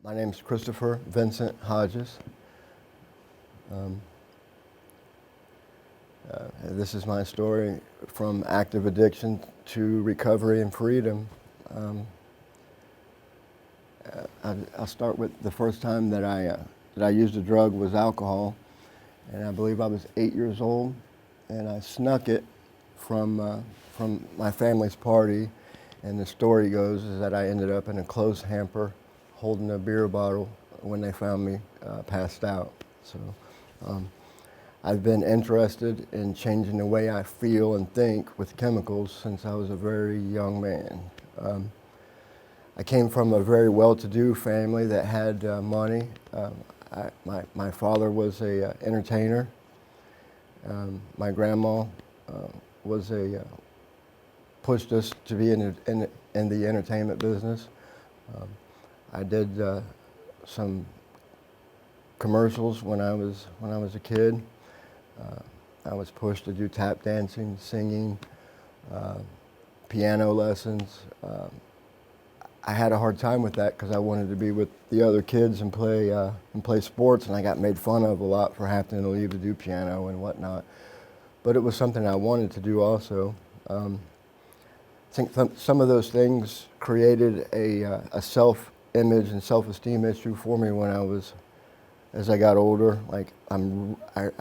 My name's Christopher Vincent Hodges. This is my story from active addiction to recovery and freedom. I'll start with the first time that I used a drug was alcohol, and I believe I was 8 years old, and I snuck it from my family's party. And the story goes is that I ended up in a clothes hamper holding a beer bottle when they found me passed out. So I've been interested in changing the way I feel and think with chemicals since I was a very young man. I came from a very well-to-do family that had money. My father was a entertainer. My grandma was pushed us to be in the entertainment business. I did some commercials when I was a kid. I was pushed to do tap dancing, singing, piano lessons. I had a hard time with that because I wanted to be with the other kids and play sports, and I got made fun of a lot for having to leave to do piano and whatnot. But it was something I wanted to do also. I think some of those things created a self-image and self-esteem issue for me as I got older. Like I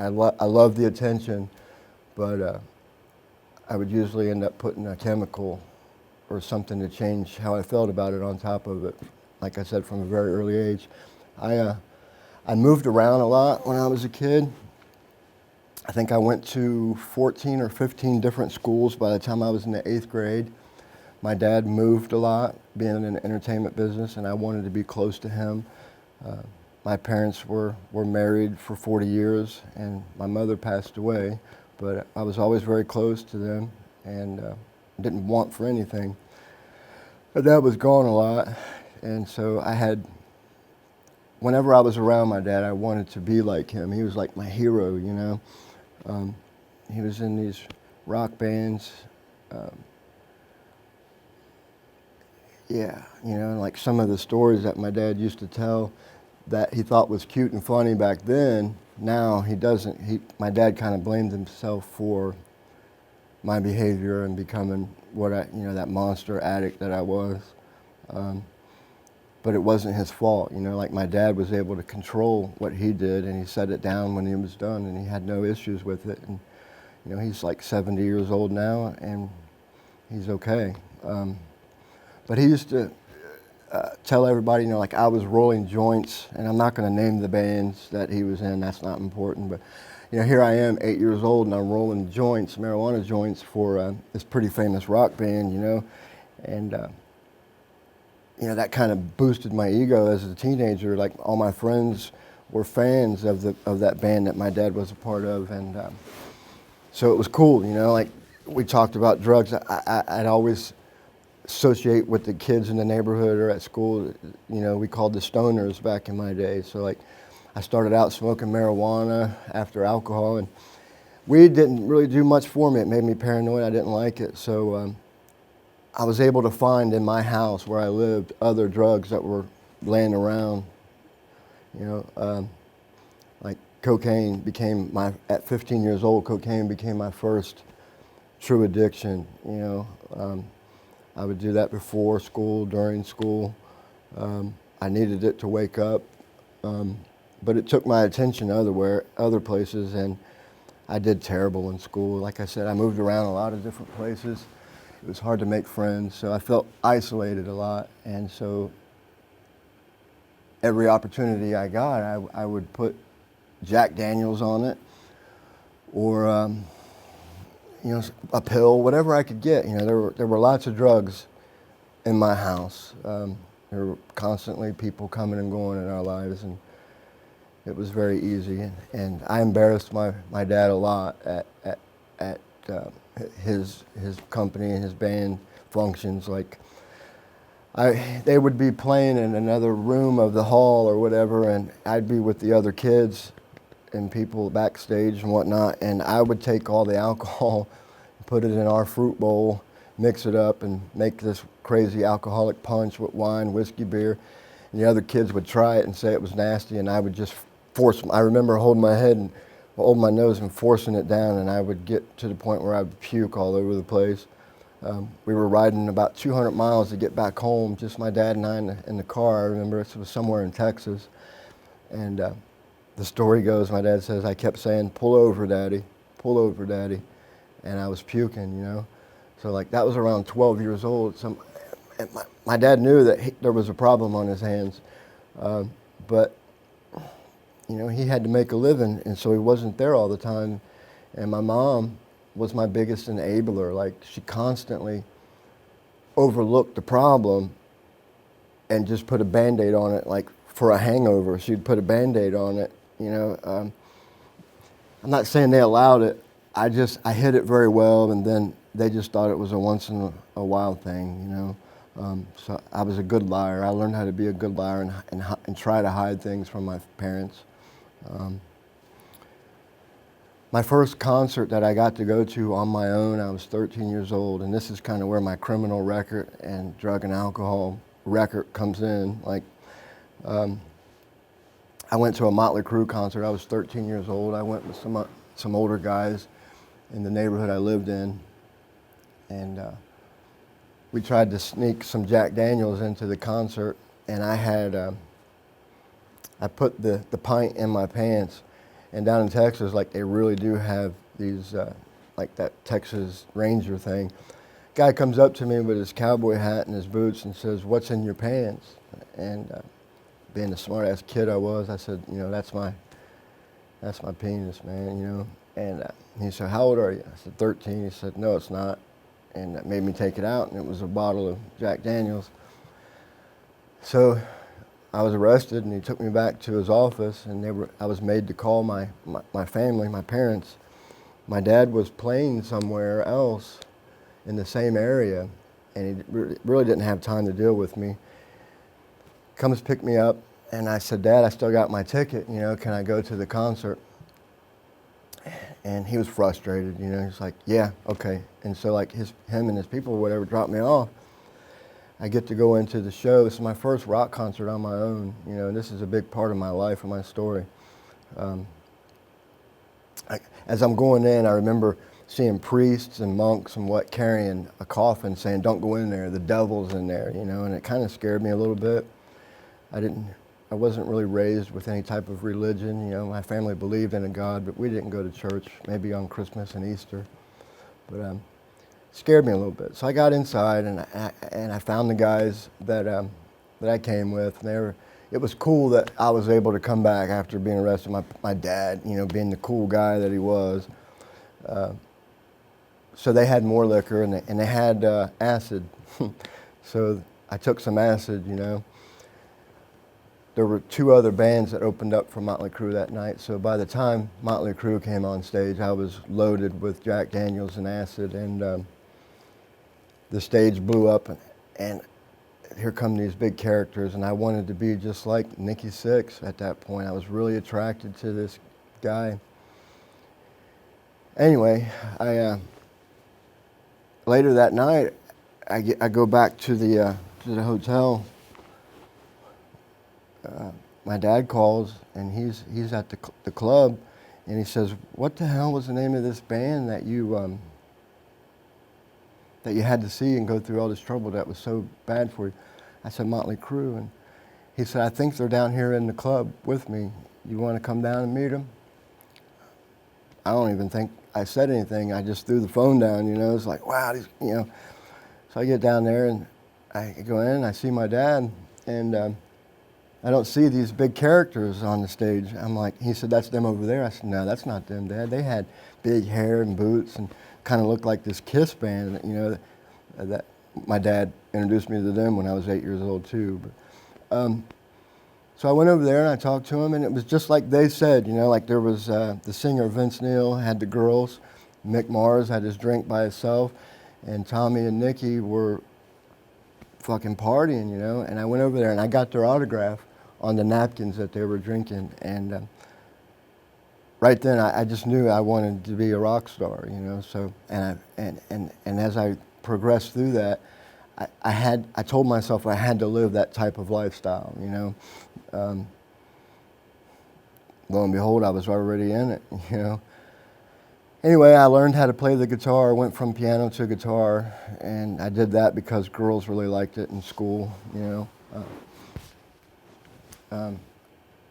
love the attention, but I would usually end up putting a chemical or something to change how I felt about it on top of it. Like I said, from a very early age. I moved around a lot when I was a kid. I think I went to 14 or 15 different schools by the time I was in the 8th grade. My dad moved a lot, being in the entertainment business, and I wanted to be close to him. My parents were married for 40 years, and my mother passed away, but I was always very close to them and didn't want for anything. My dad was gone a lot, and so whenever I was around my dad, I wanted to be like him. He was like my hero, you know. He was in these rock bands. Yeah, you know, like some of the stories that my dad used to tell that he thought was cute and funny back then, now he doesn't. My dad kind of blamed himself for my behavior and becoming that monster addict that I was. But it wasn't his fault, you know, like my dad was able to control what he did, and he set it down when he was done, and he had no issues with it. And, you know, he's like 70 years old now, and he's okay. But he used to tell everybody, you know, like I was rolling joints, and I'm not going to name the bands that he was in, that's not important, but, you know, here I am, 8 years old, and I'm rolling joints, marijuana joints for this pretty famous rock band, you know, and, you know, that kind of boosted my ego as a teenager. Like all my friends were fans of that band that my dad was a part of, and so it was cool, you know, like we talked about drugs. I'd always associate with the kids in the neighborhood or at school. You know, we called the stoners back in my day. So like I started out smoking marijuana after alcohol, and weed didn't really do much for me. It made me paranoid. I didn't like it. So I was able to find in my house where I lived other drugs that were laying around. You know, like cocaine became at 15 years old, cocaine became my first true addiction. You know, I would do that before school, during school. I needed it to wake up, but it took my attention other places, and I did terrible in school. Like I said, I moved around a lot of different places. It was hard to make friends, so I felt isolated a lot, and so every opportunity I got, I would put Jack Daniels on it, or you know, a pill, whatever I could get. You know, there were lots of drugs in my house. There were constantly people coming and going in our lives, and it was very easy. And I embarrassed my dad a lot at his company and his band functions. Like they would be playing in another room of the hall or whatever, and I'd be with the other kids and people backstage and whatnot, and I would take all the alcohol, put it in our fruit bowl, mix it up, and make this crazy alcoholic punch with wine, whiskey, beer. and the other kids would try it and say it was nasty, and I would just force them. I remember holding my head and holding my nose and forcing it down, and I would get to the point where I would puke all over the place. We were riding about 200 miles to get back home, just my dad and I in the car. I remember it was somewhere in Texas. And the story goes, my dad says, I kept saying, pull over, Daddy, pull over, Daddy. And I was puking, you know. So like that was around 12 years old. So my dad knew that there was a problem on his hands. But, you know, he had to make a living, and so he wasn't there all the time. And my mom was my biggest enabler. Like, she constantly overlooked the problem and just put a Band-Aid on it, like for a hangover. She'd put a Band-Aid on it, you know. I'm not saying they allowed it. I hid it very well, and then they just thought it was a once in a while thing, you know. So I was a good liar. I learned how to be a good liar and try to hide things from my parents. My first concert that I got to go to on my own, I was 13 years old, and this is kind of where my criminal record and drug and alcohol record comes in. Like, I went to a Mötley Crüe concert. I was 13 years old. I went with some older guys in the neighborhood I lived in, and we tried to sneak some Jack Daniels into the concert, and I put the pint in my pants. And down in Texas, like, they really do have these, like that Texas Ranger thing. Guy comes up to me with his cowboy hat and his boots and says, "What's in your pants?" And being the smart-ass kid I was, I said, "You know, that's my penis, man, you know." And he said, "How old are you?" I said, 13. He said, "No, it's not." And that made me take it out, and it was a bottle of Jack Daniels. So I was arrested, and he took me back to his office, and I was made to call my family, my parents. My dad was playing somewhere else in the same area, and he really didn't have time to deal with me. Comes pick me up, and I said, "Dad, I still got my ticket, you know, can I go to the concert?" And he was frustrated, you know, he's like, "Yeah, okay." And so like him and his people or whatever dropped me off. I get to go into the show. This is my first rock concert on my own, you know, and this is a big part of my life and my story. As I'm going in, I remember seeing priests and monks and carrying a coffin saying, "Don't go in there, the devil's in there," you know, and it kind of scared me a little bit. I wasn't really raised with any type of religion, you know. My family believed in a God, but we didn't go to church, maybe on Christmas and Easter. But scared me a little bit. So I got inside, and I found the guys that I came with. And it was cool that I was able to come back after being arrested. My dad, you know, being the cool guy that he was. So they had more liquor, and they had acid. So I took some acid, you know. There were two other bands that opened up for Mötley Crüe that night. So by the time Mötley Crüe came on stage, I was loaded with Jack Daniels and acid, and the stage blew up, and here come these big characters, and I wanted to be just like Nikki Sixx at that point. I was really attracted to this guy. Anyway, later that night, I go back to the hotel. My dad calls, and he's at the club, and he says, "What the hell was the name of this band that you had to see and go through all this trouble that was so bad for you?" I said, "Mötley Crüe." And he said, "I think they're down here in the club with me. You want to come down and meet them?" I don't even think I said anything. I just threw the phone down, you know. It's like, wow, you know. So I get down there, and I go in, and I see my dad, and I don't see these big characters on the stage. I'm like, he said, "That's them over there." I said, "No, that's not them, Dad. They had big hair and boots and kind of looked like this Kiss band, you know." That my dad introduced me to them when I was 8 years old too. But, so I went over there and I talked to him, and it was just like they said, you know, like there was the singer Vince Neil had the girls, Mick Mars had his drink by himself, and Tommy and Nikki were fucking partying, you know. And I went over there and I got their autograph on the napkins that they were drinking, and right then I just knew I wanted to be a rock star, you know. So and as I progressed through that, I told myself I had to live that type of lifestyle, you know. Lo and behold, I was already in it, you know. Anyway, I learned how to play the guitar. I went from piano to guitar, and I did that because girls really liked it in school, you know. I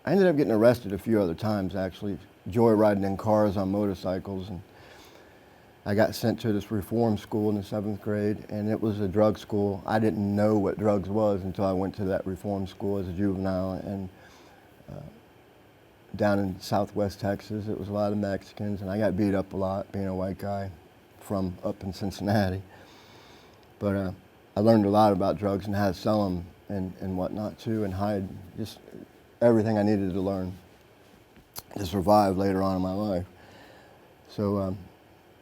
ended up getting arrested a few other times, actually, joyriding in cars on motorcycles, and I got sent to this reform school in the 7th grade, and it was a drug school. I didn't know what drugs was until I went to that reform school as a juvenile, and down in Southwest Texas, it was a lot of Mexicans, and I got beat up a lot being a white guy from up in Cincinnati. But I learned a lot about drugs and how to sell them and whatnot too, and hide just everything I needed to learn to survive later on in my life. So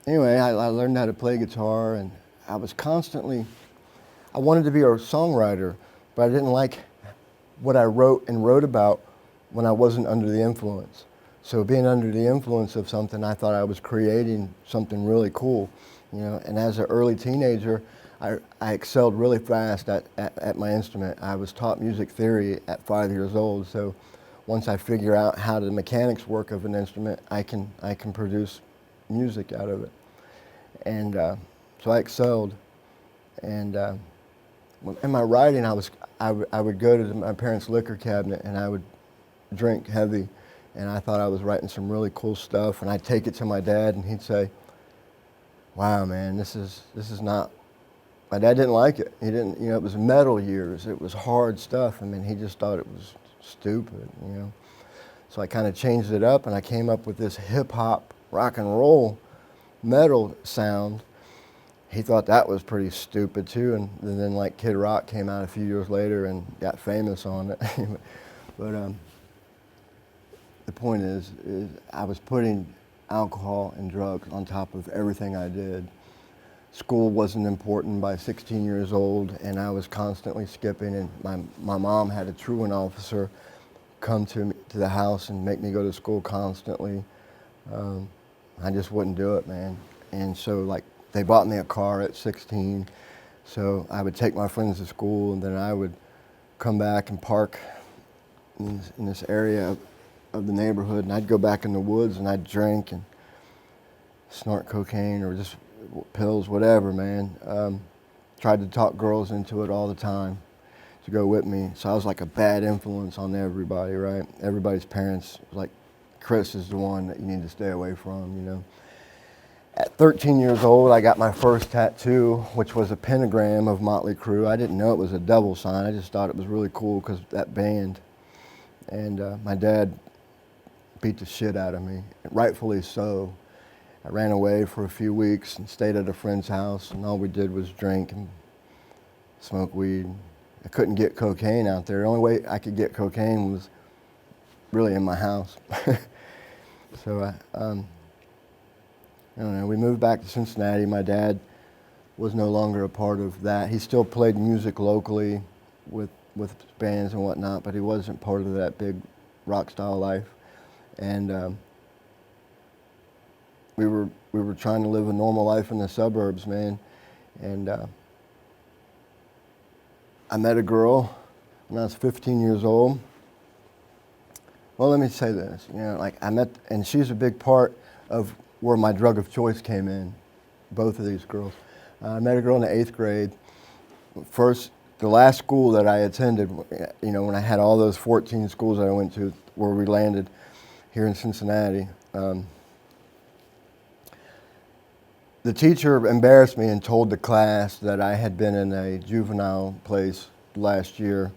anyway, I learned how to play guitar, and I was constantly, I wanted to be a songwriter, but I didn't like what I wrote about when I wasn't under the influence. So being under the influence of something, I thought I was creating something really cool, you know. And as an early teenager, I excelled really fast at my instrument. I was taught music theory at 5 years old, so once I figure out how the mechanics work of an instrument, I can produce music out of it. And so I excelled. And in my writing, I would go to my parents' liquor cabinet and I would drink heavy, and I thought I was writing some really cool stuff, and I'd take it to my dad and he'd say, wow, man, this is not, my dad didn't like it. He didn't, you know, it was metal years, it was hard stuff. I mean, he just thought it was stupid, you know. So I kind of changed it up, and I came up with this hip hop, rock and roll, metal sound. He thought that was pretty stupid too, and then like Kid Rock came out a few years later and got famous on it. But the point is I was putting alcohol and drugs on top of everything I did. School wasn't important by 16 years old, and I was constantly skipping, and my mom had a truant officer come to the house and make me go to school constantly. I just wouldn't do it, man. And so like they bought me a car at 16, so I would take my friends to school, and then I would come back and park in this area of the neighborhood, and I'd go back in the woods and I'd drink and snort cocaine or just pills, whatever, man. Tried to talk girls into it all the time to go with me. So I was like a bad influence on everybody, right? Everybody's parents was like, Chris is the one that you need to stay away from, you know. At 13 years old, I got my first tattoo, which was a pentagram of Mötley Crüe. I didn't know it was a double sign. I just thought it was really cool because that band. And my dad beat the shit out of me, rightfully so. I ran away for a few weeks and stayed at a friend's house, and all we did was drink and smoke weed. I couldn't get cocaine out there. The only way I could get cocaine was really in my house. So I don't know, we moved back to Cincinnati. My dad was no longer a part of that. He still played music locally with bands and whatnot, but he wasn't part of that big rock style life. And we were trying to live a normal life in the suburbs, man. And I met a girl when I was 15 years old. Well, let me say this, you know, like and she's a big part of where my drug of choice came in, both of these girls. I met a girl in the 8th grade. The last school that I attended, you know, when I had all those 14 schools that I went to where we landed here in Cincinnati, the teacher embarrassed me and told the class that I had been in a juvenile place last year.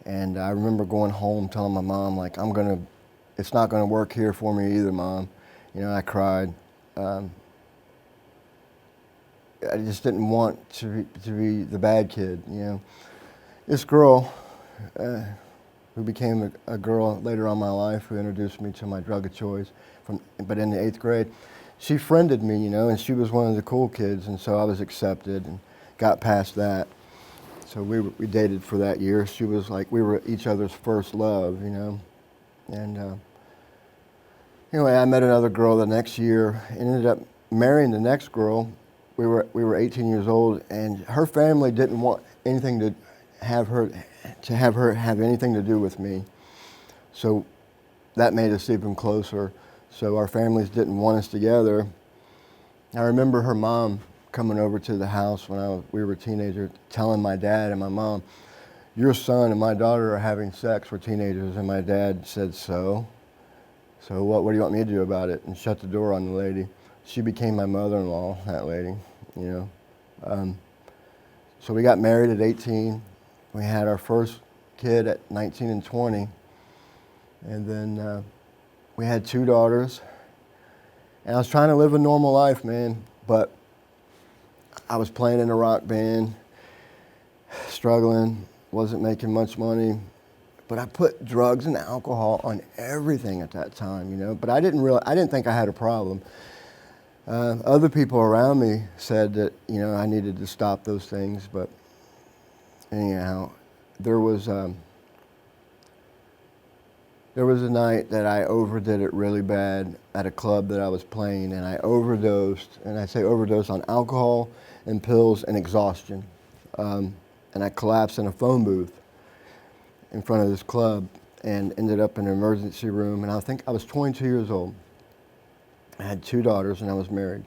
And I remember going home telling my mom, like, it's not gonna work here for me either, Mom. You know, I cried. I just didn't want to be the bad kid, you know. This girl, who became a girl later on in my life, who introduced me to my drug of choice, but in the 8th grade, she friended me, you know, and she was one of the cool kids, and so I was accepted and got past that. So we dated for that year. She was like, we were each other's first love, you know. And anyway, I met another girl the next year, ended up marrying the next girl, were 18 years old, and her family didn't want anything to have her have anything to do with me. So that made us even closer. So our families didn't want us together. I remember her mom coming over to the house when we were teenagers, telling my dad and my mom, "Your son and my daughter are having sex. We're teenagers." And my dad said, "So what do you want me to do about it?" And shut the door on the lady. She became my mother-in-law, that lady, you know. So we got married at 18. We had our first kid at 19 and 20. And then we had 2 daughters. And I was trying to live a normal life, man, but I was playing in a rock band, struggling, wasn't making much money. But I put drugs and alcohol on everything at that time, you know. But I didn't think I had a problem. Other people around me said that, you know, I needed to stop those things. But anyhow, there was a night that I overdid it really bad at a club that I was playing, and I overdosed, and I say overdose on alcohol and pills and exhaustion. And I collapsed in a phone booth in front of this club and ended up in an emergency room. And I think I was 22 years old. I had 2 daughters and I was married.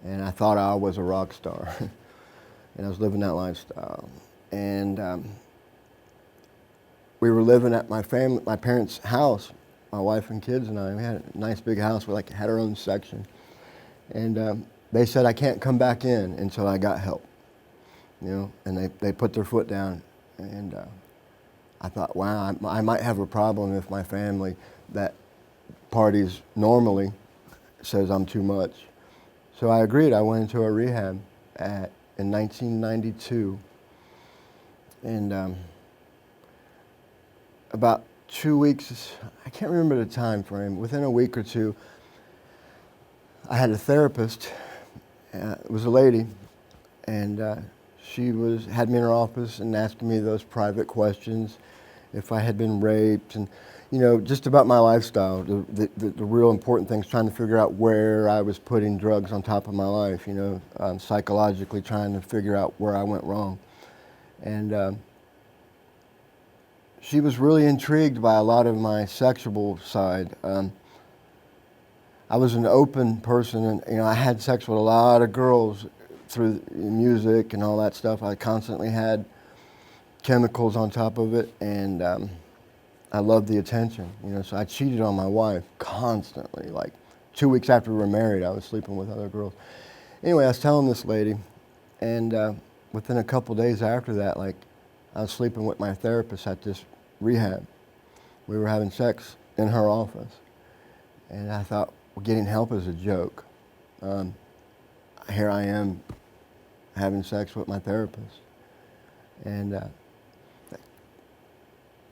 And I thought I was a rock star. And I was living that lifestyle. And we were living at my parents' house, my wife and kids and I. We had a nice big house. We had our own section. And they said I can't come back in until I got help. You know, and they put their foot down. And I thought, wow, I might have a problem if my family that parties normally says I'm too much. So I agreed. I went into a rehab in 1992. And about 2 weeks, I can't remember the time frame, within a week or two, I had a therapist. It was a lady, and she had me in her office and asking me those private questions, if I had been raped, and you know, just about my lifestyle. The real important things, trying to figure out where I was putting drugs on top of my life. You know, psychologically trying to figure out where I went wrong, and she was really intrigued by a lot of my sexual side. I was an open person, and you know, I had sex with a lot of girls through music and all that stuff. I constantly had chemicals on top of it, and I loved the attention, you know, so I cheated on my wife constantly. Like 2 weeks after we were married, I was sleeping with other girls. Anyway, I was telling this lady, and within a couple days after that, like, I was sleeping with my therapist at this rehab. We were having sex in her office, and I thought, well, getting help is a joke. Here I am having sex with my therapist. And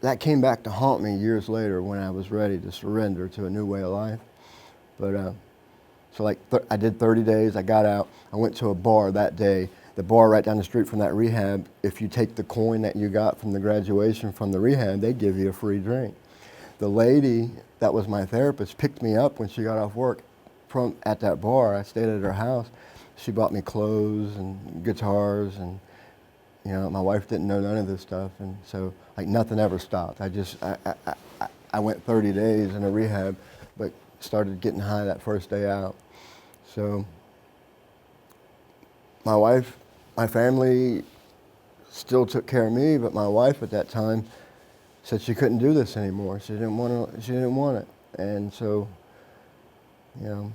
that came back to haunt me years later when I was ready to surrender to a new way of life. But so like I did 30 days, I got out, I went to a bar that day. The bar right down the street from that rehab, if you take the coin that you got from the graduation from the rehab, they give you a free drink. The lady that was my therapist picked me up when she got off work at that bar. I stayed at her house. She bought me clothes and guitars, and you know, my wife didn't know none of this stuff, and so like nothing ever stopped. I went 30 days in a rehab, but started getting high that first day out. So my family still took care of me, but my wife at that time said she couldn't do this anymore. She didn't want it, and so, you know,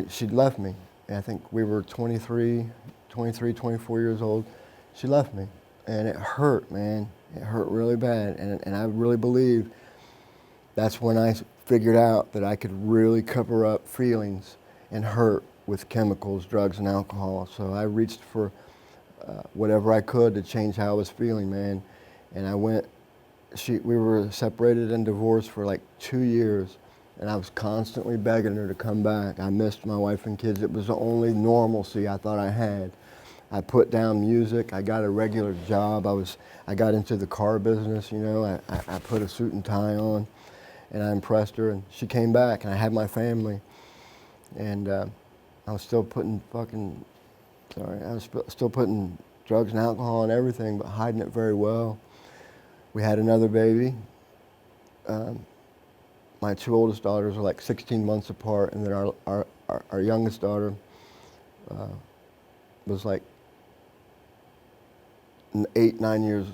she'd left me. And I think we were 23, 24 years old. She left me, and it hurt, man. It hurt really bad, and I really believe that's when I figured out that I could really cover up feelings and hurt with chemicals, drugs, and alcohol. So I reached for whatever I could to change how I was feeling, man. And I went. We were separated and divorced for like 2 years, and I was constantly begging her to come back. I missed my wife and kids. It was the only normalcy I thought I had. I put down music. I got a regular job. I got into the car business, you know. I put a suit and tie on, and I impressed her, and she came back, and I had my family, and I was still putting fucking Sorry, I was still putting drugs and alcohol and everything, but hiding it very well. We had another baby. My two oldest daughters are like 16 months apart, and then our youngest daughter was like 8, 9 years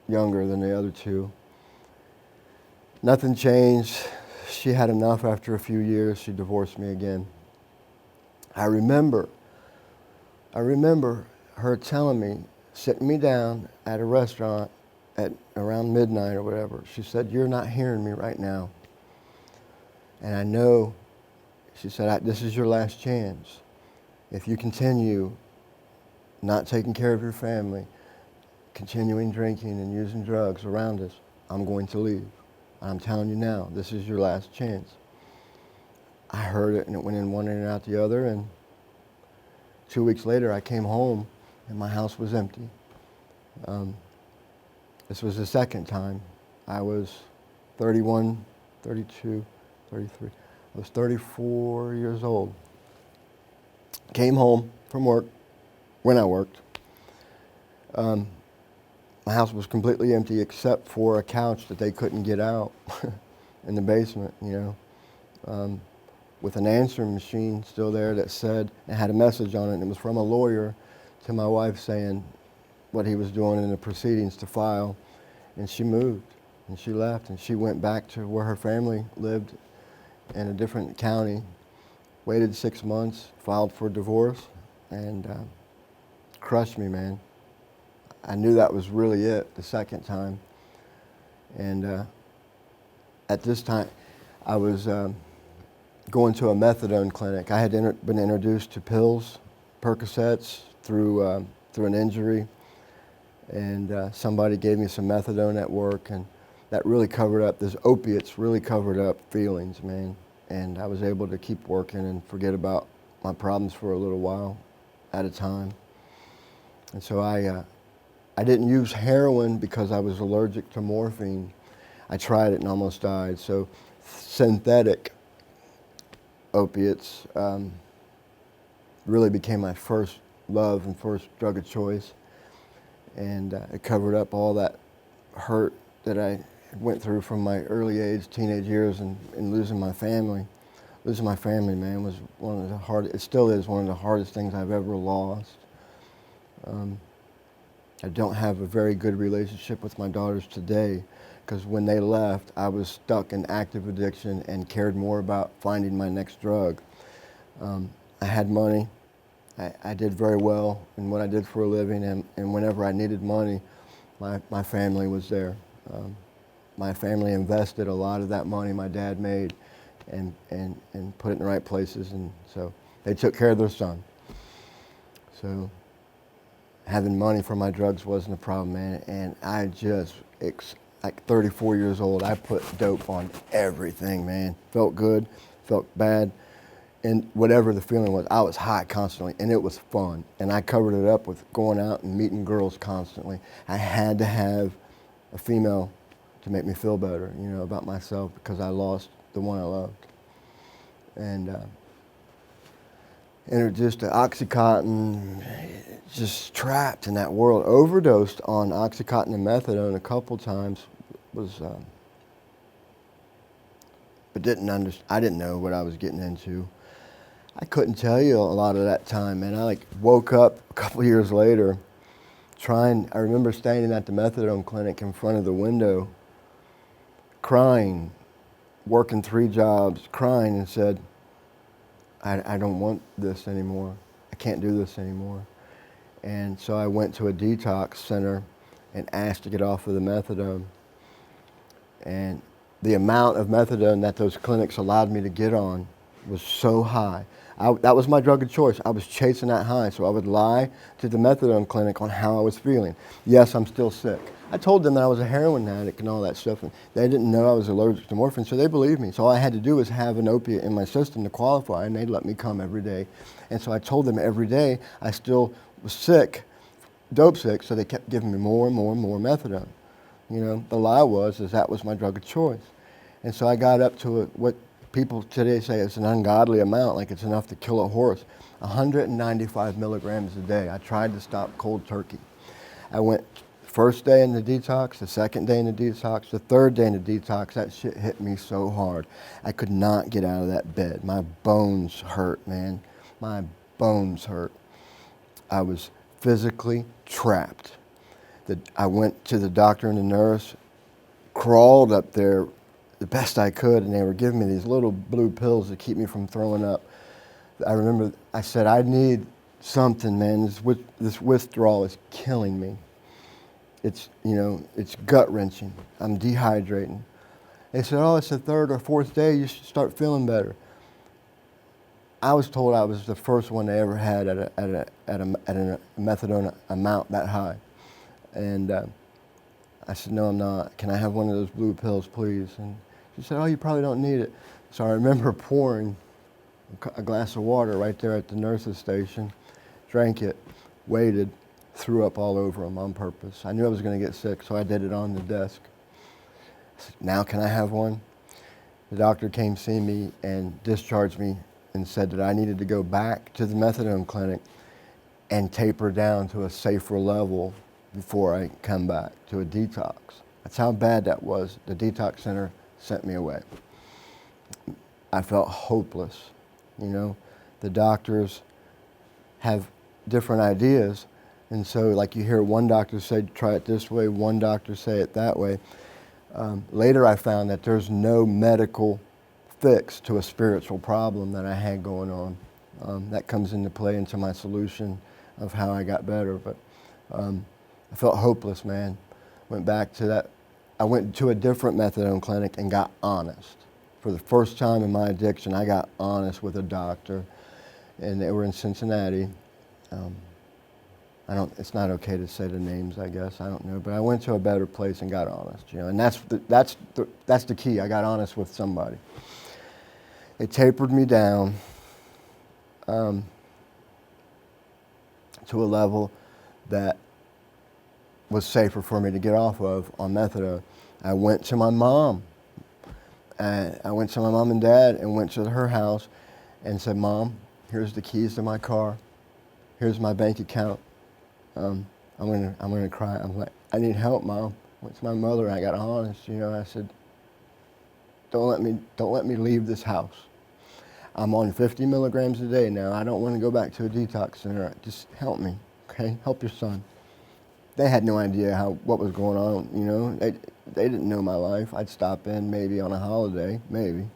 younger than the other two. Nothing changed. She had enough after a few years. She divorced me again. I remember her telling me, sitting me down at a restaurant at around midnight or whatever. She said, "You're not hearing me right now. And I know," she said, "this is your last chance. If you continue not taking care of your family, continuing drinking and using drugs around us, I'm going to leave. I'm telling you now, this is your last chance." I heard it, and it went in one ear and out the other, and 2 weeks later I came home and my house was empty. This was the second time. I was 31, 32, 33. I was 34 years old. Came home from work, when I worked. My house was completely empty except for a couch that they couldn't get out in the basement, you know, with an answering machine still there that said, it had a message on it, and it was from a lawyer to my wife saying what he was doing in the proceedings to file. And she moved, and she left, and she went back to where her family lived in a different county, waited 6 months, filed for divorce, and crushed me, man. I knew that was really it the second time. And at this time, I was going to a methadone clinic. I had been introduced to pills, Percocets, through an injury. And somebody gave me some methadone at work, and that really covered up, those opiates really covered up feelings, man. And I was able to keep working and forget about my problems for a little while at a time. And so I didn't use heroin because I was allergic to morphine. I tried it and almost died. So synthetic opiates really became my first love and first drug of choice. And it covered up all that hurt that I went through from my early age, teenage years, and losing my family. Losing my family, man, was one of the hardest, it still is one of the hardest things I've ever lost. I don't have a very good relationship with my daughters today, because when they left, I was stuck in active addiction and cared more about finding my next drug. I had money. I did very well in what I did for a living, and whenever I needed money, my family was there. My family invested a lot of that money my dad made and put it in the right places, and so they took care of their son. So having money for my drugs wasn't a problem, man, and I just, like 34 years old, I put dope on everything, man. Felt good, felt bad. And whatever the feeling was, I was high constantly, and it was fun. And I covered it up with going out and meeting girls constantly. I had to have a female to make me feel better, you know, about myself, because I lost the one I loved. And introduced to Oxycontin, just trapped in that world. Overdosed on Oxycontin and Methadone a couple times. But I didn't know what I was getting into. I couldn't tell you a lot of that time, man. I woke up a couple years later I remember standing at the methadone clinic in front of the window, crying, working 3 jobs, crying, and said, I don't want this anymore. I can't do this anymore. And so I went to a detox center and asked to get off of the methadone. And the amount of methadone that those clinics allowed me to get on was so high. That was my drug of choice. I was chasing that high, so I would lie to the methadone clinic on how I was feeling. Yes, I'm still sick. I told them that I was a heroin addict and all that stuff, and they didn't know I was allergic to morphine, so they believed me. So all I had to do was have an opiate in my system to qualify, and they'd let me come every day. And so I told them every day I still was sick, dope sick, so they kept giving me more and more and more methadone. You know, the lie was that was my drug of choice. And so I got up to what people today say is an ungodly amount, like it's enough to kill a horse. 195 milligrams a day. I tried to stop cold turkey. I went first day in the detox, the second day in the detox, the third day in the detox. That shit hit me so hard. I could not get out of that bed. My bones hurt, man. My bones hurt. I was physically trapped. I went to the doctor and the nurse, crawled up there the best I could, and they were giving me these little blue pills to keep me from throwing up. I remember I said, I need something, man. This withdrawal is killing me. It's, you know, it's gut-wrenching. I'm dehydrating. They said, oh, it's the third or fourth day, you should start feeling better. I was told I was the first one they ever had at a methadone amount that high. And I said, no, I'm not. Can I have one of those blue pills, please? And she said, oh, you probably don't need it. So I remember pouring a glass of water right there at the nurse's station, drank it, waited, threw up all over them on purpose. I knew I was going to get sick, so I did it on the desk. I said, now can I have one? The doctor came see me and discharged me and said that I needed to go back to the methadone clinic and taper down to a safer level before I come back to a detox. That's how bad that was. The detox center sent me away. I felt hopeless. You know, the doctors have different ideas, and so like you hear one doctor say, try it this way, one doctor say it that way. Later I found that there's no medical fix to a spiritual problem that I had going on. That comes into play into my solution of how I got better. But I felt hopeless, man. Went back to that. I went to a different methadone clinic and got honest. For the first time in my addiction, I got honest with a doctor, and they were in Cincinnati. It's not okay to say the names, I guess. I don't know, but I went to a better place and got honest, you know. And that's the key. I got honest with somebody. It tapered me down to a level that was safer for me to get off of on methadone. I went to my mom. I went to my mom and dad and went to her house and said, Mom, here's the keys to my car. Here's my bank account. I'm gonna cry. I'm like, I need help, Mom. I went to my mother and I got honest. You know, I said, don't let me leave this house. I'm on 50 milligrams a day now. I don't want to go back to a detox center. Just help me, okay? Help your son. They had no idea what was going on, you know. They didn't know my life. I'd stop in maybe on a holiday, maybe.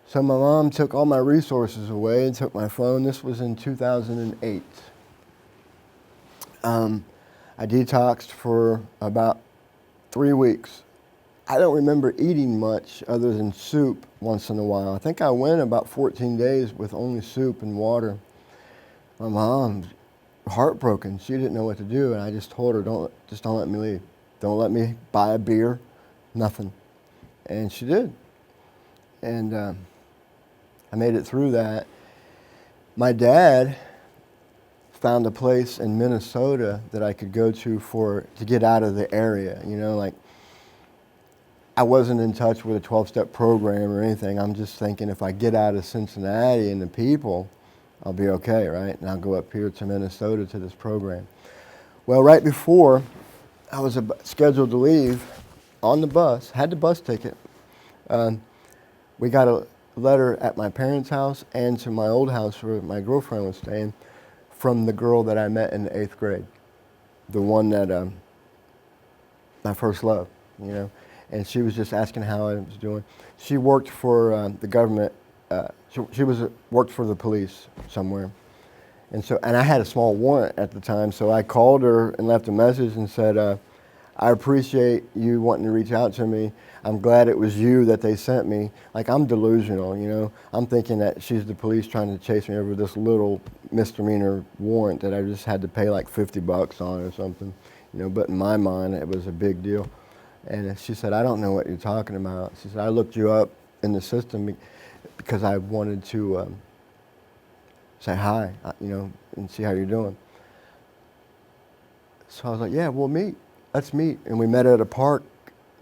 So my mom took all my resources away and took my phone. This was in 2008. I detoxed for about 3 weeks. I don't remember eating much other than soup once in a while. I think I went about 14 days with only soup and water. My mom, heartbroken, she didn't know what to do, and I just told her, don't let me leave. Don't let me buy a beer, nothing. And she did. And I made it through that. My dad found a place in Minnesota that I could go to get out of the area, you know, like I wasn't in touch with a 12-step program or anything. I'm just thinking if I get out of Cincinnati and the people, I'll be okay, right? And I'll go up here to Minnesota to this program. Well, right before I was scheduled to leave on the bus, had the bus ticket, we got a letter at my parents' house and to my old house where my girlfriend was staying from the girl that I met in the 8th grade, the one that my first love, you know. And she was just asking how I was doing. She worked for the government. She worked for the police somewhere. And I had a small warrant at the time, so I called her and left a message and said, I appreciate you wanting to reach out to me. I'm glad it was you that they sent me. Like, I'm delusional, you know. I'm thinking that she's the police trying to chase me over this little misdemeanor warrant that I just had to pay like $50 on or something, you know. But in my mind, it was a big deal. And she said, I don't know what you're talking about. She said, I looked you up in the system because I wanted to say hi, you know, and see how you're doing. So I was like, yeah, we'll meet. Let's meet. And we met at a park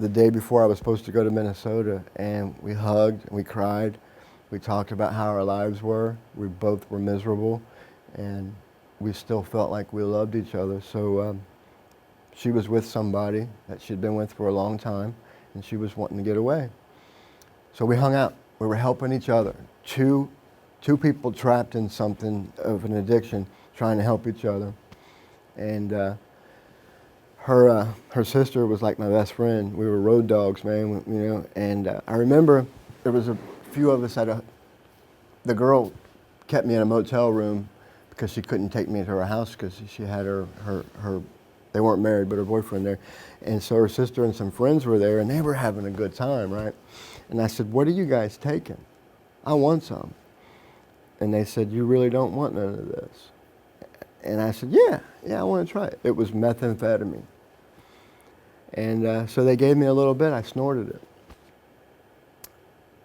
the day before I was supposed to go to Minnesota, and we hugged and we cried. We talked about how our lives were. We both were miserable, and we still felt like we loved each other. So she was with somebody that she'd been with for a long time, and she was wanting to get away. So we hung out. We were helping each other. Two people trapped in something of an addiction, trying to help each other. And her sister was like my best friend. We were road dogs, man, you know. And I remember there was a few of us the girl kept me in a motel room because she couldn't take me to her house because she had her they weren't married, but her boyfriend there. And so her sister and some friends were there, and they were having a good time, right? And I said, what are you guys taking? I want some. And they said, you really don't want none of this? And I said, yeah, I want to try it. It was methamphetamine. And so they gave me a little bit. I snorted it.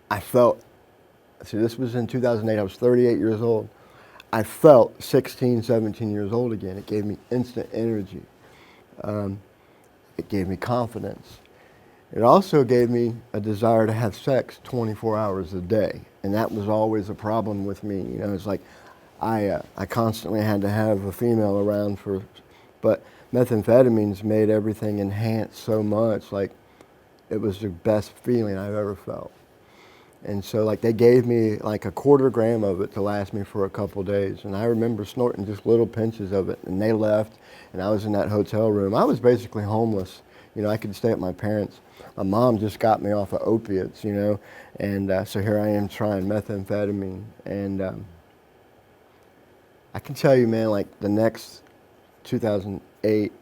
I felt, see, this was in 2008. I was 38 years old. I felt 16, 17 years old again. It gave me instant energy. It gave me confidence. It also gave me a desire to have sex 24 hours a day. And that was always a problem with me. You know, it's like I constantly had to have a female around but methamphetamines made everything enhance so much. Like, it was the best feeling I've ever felt. And so, like, they gave me like a 1/4 gram of it to last me for a couple days. And I remember snorting just little pinches of it. And they left, and I was in that hotel room. I was basically homeless. You know, I could stay at my parents'. My mom just got me off of opiates, you know. And so here I am trying methamphetamine. And I can tell you, man, like the next 2008,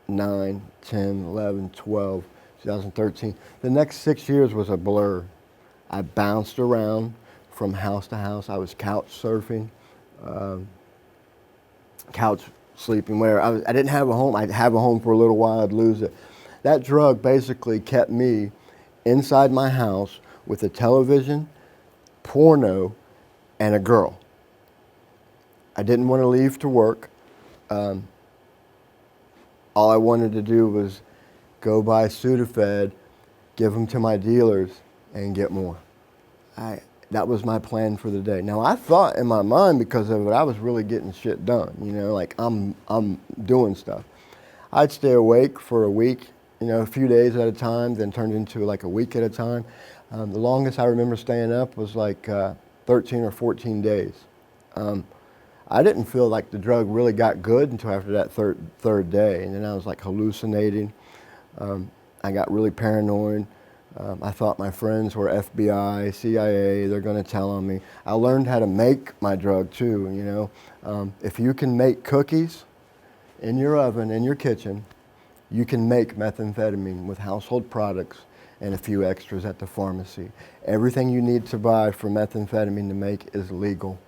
9, 10, 11, 12, 2013, the next 6 years was a blur. I bounced around from house to house. I was couch surfing, couch sleeping, whatever. I didn't have a home. I'd have a home for a little while, I'd lose it. That drug basically kept me inside my house with a television, porno, and a girl. I didn't want to leave to work. All I wanted to do was go buy Sudafed, give them to my dealers, and get more. That was my plan for the day. Now, I thought in my mind, because of it, I was really getting shit done. You know, like I'm doing stuff. I'd stay awake for a week, you know, a few days at a time, then turned into like a week at a time. The longest I remember staying up was like 13 or 14 days. I didn't feel like the drug really got good until after that third day, and then I was like hallucinating. I got really paranoid. I thought my friends were FBI, CIA, they're going to tell on me. I learned how to make my drug too, you know. If you can make cookies in your oven, in your kitchen, you can make methamphetamine with household products and a few extras at the pharmacy. Everything you need to buy for methamphetamine to make is legal.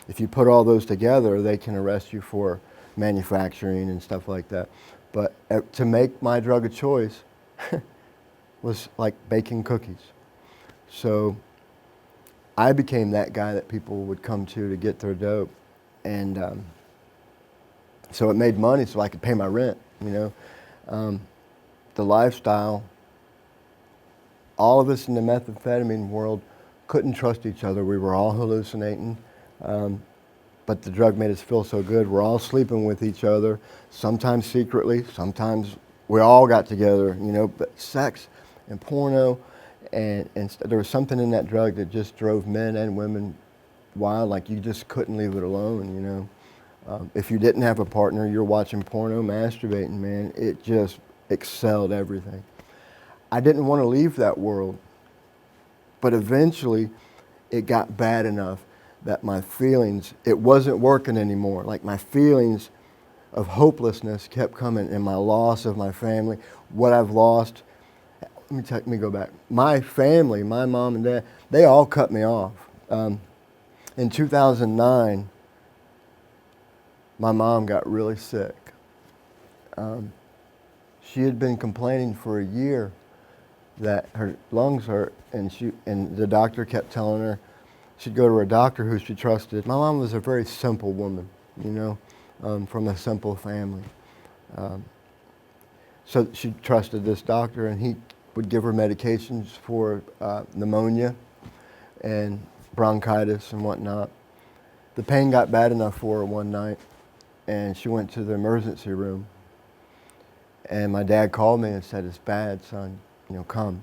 If you put all those together, they can arrest you for manufacturing and stuff like that. But to make my drug of choice was like baking cookies. So I became that guy that people would come to get their dope. And so it made money so I could pay my rent, you know. The lifestyle, all of us in the methamphetamine world couldn't trust each other. We were all hallucinating. But the drug made us feel so good. We're all sleeping with each other, sometimes secretly, sometimes we all got together, you know. But sex and porno, and there was something in that drug that just drove men and women wild. Like, you just couldn't leave it alone, you know. If you didn't have a partner, you're watching porno, masturbating, man. It just excelled everything. I didn't want to leave that world, but eventually it got bad enough that my feelings, it wasn't working anymore. Like, my feelings of hopelessness kept coming, and my loss of my family, what I've lost. Let me go back. My family, my mom and dad, they all cut me off. In 2009, my mom got really sick. She had been complaining for a year that her lungs hurt, and the doctor kept telling her she'd go to a doctor who she trusted. My mom was a very simple woman, you know, from a simple family. So she trusted this doctor, and he would give her medications for pneumonia, bronchitis and whatnot. The pain got bad enough for her one night, and she went to the emergency room. And my dad called me and said, "It's bad, son, come."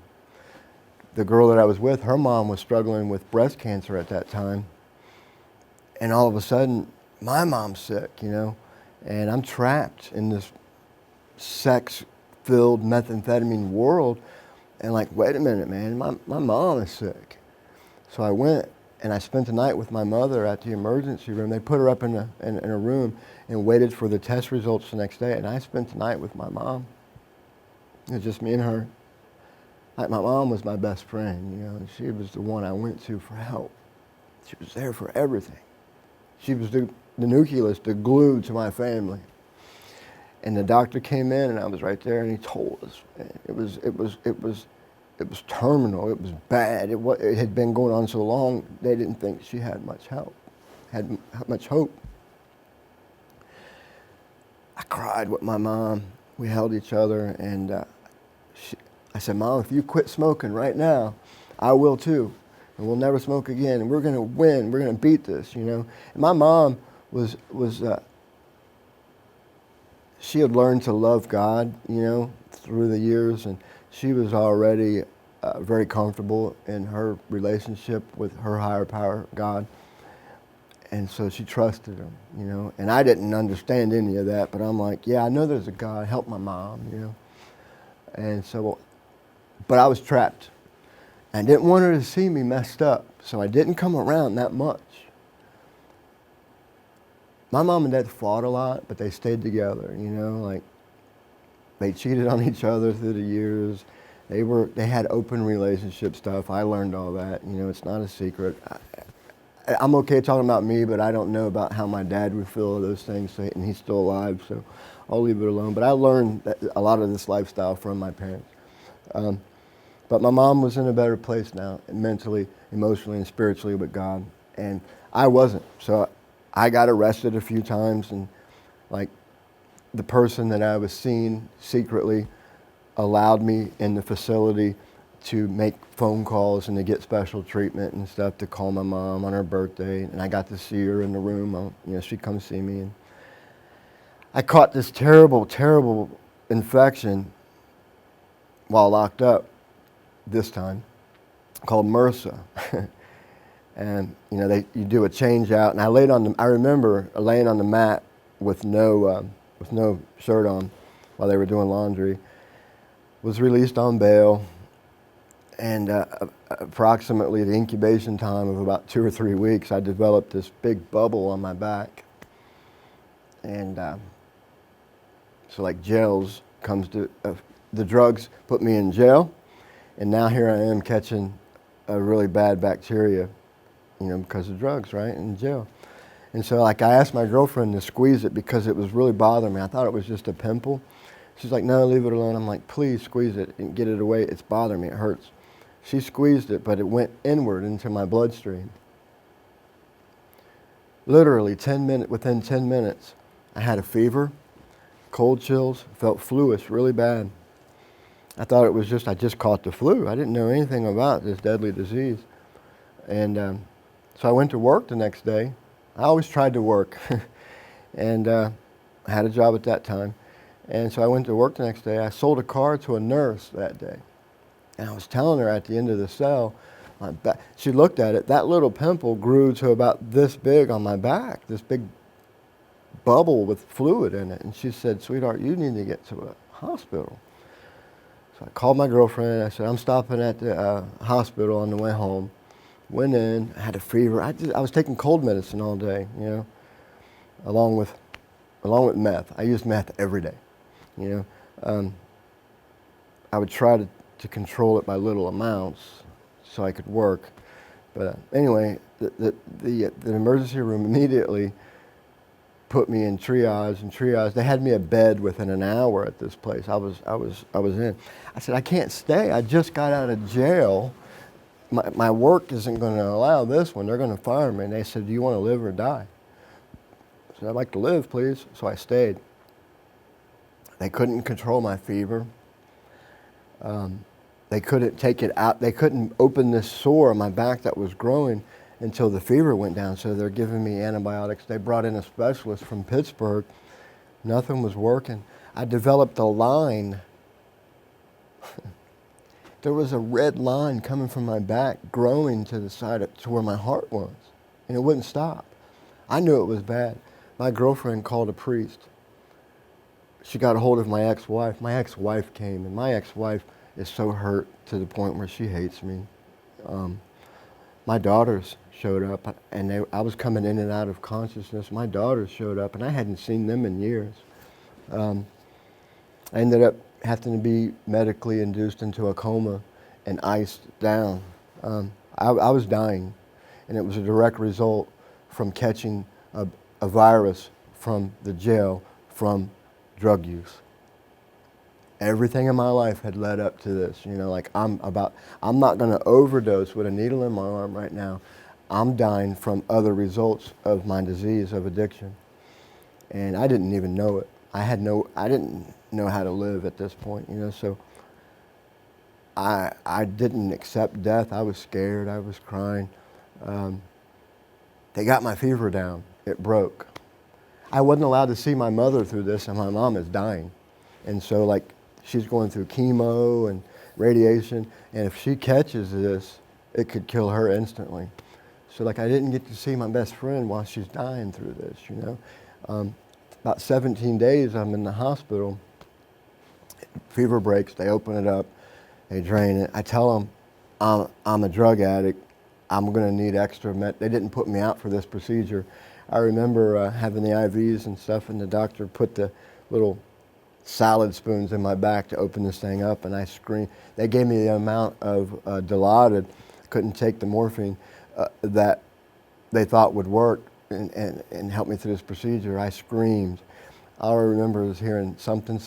The girl that I was with, her mom was struggling with breast cancer at that time. And all of a sudden, my mom's sick, and I'm trapped in this sex-filled methamphetamine world. And like, wait a minute, man, my mom is sick. So I went and I spent the night with my mother at the emergency room. They put her up in a room and waited for the test results the next day. And I spent the night with my mom. It was just me and her. Like, my mom was my best friend, and she was the one I went to for help. She was there for everything. She was the nucleus, the glue to my family. And the doctor came in, and I was right there, and he told us it was terminal. It was bad. It had been going on so long. They didn't think she had much hope. I cried with my mom. We held each other, and I said, "Mom, if you quit smoking right now, I will too, and we'll never smoke again, and we're going to win. We're going to beat this, And my mom was she had learned to love God, through the years, and she was already very comfortable in her relationship with her higher power, God. And so she trusted him, And I didn't understand any of that, but I'm like, yeah, I know there's a God. Help my mom, And so, but I was trapped. I didn't want her to see me messed up, so I didn't come around that much. My mom and dad fought a lot, but they stayed together, like they cheated on each other through the years. They had open relationship stuff. I learned all that, it's not a secret. I'm okay talking about me, but I don't know about how my dad would feel those things, and he's still alive, so I'll leave it alone. But I learned a lot of this lifestyle from my parents. But my mom was in a better place now, mentally, emotionally, and spiritually with God, and I wasn't. So I got arrested a few times, and like the person that I was seeing secretly allowed me in the facility to make phone calls and to get special treatment and stuff, to call my mom on her birthday, and I got to see her in the room. She'd come see me, and I caught this terrible, terrible infection while locked up this time, called MRSA. And you do a change out, and I remember laying on the mat with no shirt on while they were doing laundry. Was released on bail, and approximately the incubation time of about 2 or 3 weeks, I developed this big bubble on my back. And so like jails comes to, the drugs put me in jail, and now here I am catching a really bad bacteria, because of drugs, right, in jail. And so like I asked my girlfriend to squeeze it because it was really bothering me. I thought it was just a pimple. She's like, "No, leave it alone." I'm like, "Please squeeze it and get it away. It's bothering me. It hurts." She squeezed it, but it went inward into my bloodstream. Literally within 10 minutes, I had a fever, cold chills, felt fluish really bad. I thought it was I just caught the flu. I didn't know anything about this deadly disease. And so I went to work the next day. I always tried to work. And I had a job at that time. And so I went to work the next day. I sold a car to a nurse that day. And I was telling her at the end of the cell, she looked at it, that little pimple grew to about this big on my back, this big bubble with fluid in it. And she said, "Sweetheart, you need to get to a hospital." So I called my girlfriend. I said, "I'm stopping at the hospital on the way home." Went in, I had a fever. I was taking cold medicine all day, along with meth. I used meth every day, I would try to control it by little amounts so I could work. But anyway, the emergency room immediately put me in triage. They had me a bed within an hour at this place. I was in. I said, "I can't stay. I just got out of jail. My work isn't going to allow this one. They're going to fire me." And they said, "Do you want to live or die?" I said, "I'd like to live, please." So I stayed. They couldn't control my fever. They couldn't take it out. They couldn't open this sore on my back that was growing until the fever went down. So they're giving me antibiotics. They brought in a specialist from Pittsburgh. Nothing was working. I developed a line. There was a red line coming from my back, growing to the side to where my heart was, and it wouldn't stop. I knew it was bad. My girlfriend called a priest. She got a hold of my ex-wife. My ex-wife came, and my ex-wife is so hurt to the point where she hates me. My daughters showed up, and I was coming in and out of consciousness. My daughters showed up, and I hadn't seen them in years. I ended up having to be medically induced into a coma and iced down. I was dying, and it was a direct result from catching a virus from the jail from drug use. Everything in my life had led up to this, like I'm not gonna overdose with a needle in my arm right now. I'm dying from other results of my disease of addiction. And I didn't even know it. I didn't know how to live at this point, so I didn't accept death. I was scared, I was crying. They got my fever down, it broke. I wasn't allowed to see my mother through this, and my mom is dying. And so like, she's going through chemo and radiation, and if she catches this, it could kill her instantly. So like, I didn't get to see my best friend while she's dying through this, About 17 days I'm in the hospital. Fever breaks, they open it up, they drain it. I tell them I'm a drug addict, I'm gonna need extra med. They didn't put me out for this procedure. I remember having the IVs and stuff, and the doctor put the little salad spoons in my back to open this thing up, and I screamed. They gave me the amount of Dilaudid, couldn't take the morphine, that they thought would work and help me through this procedure. I screamed. All I remember was hearing something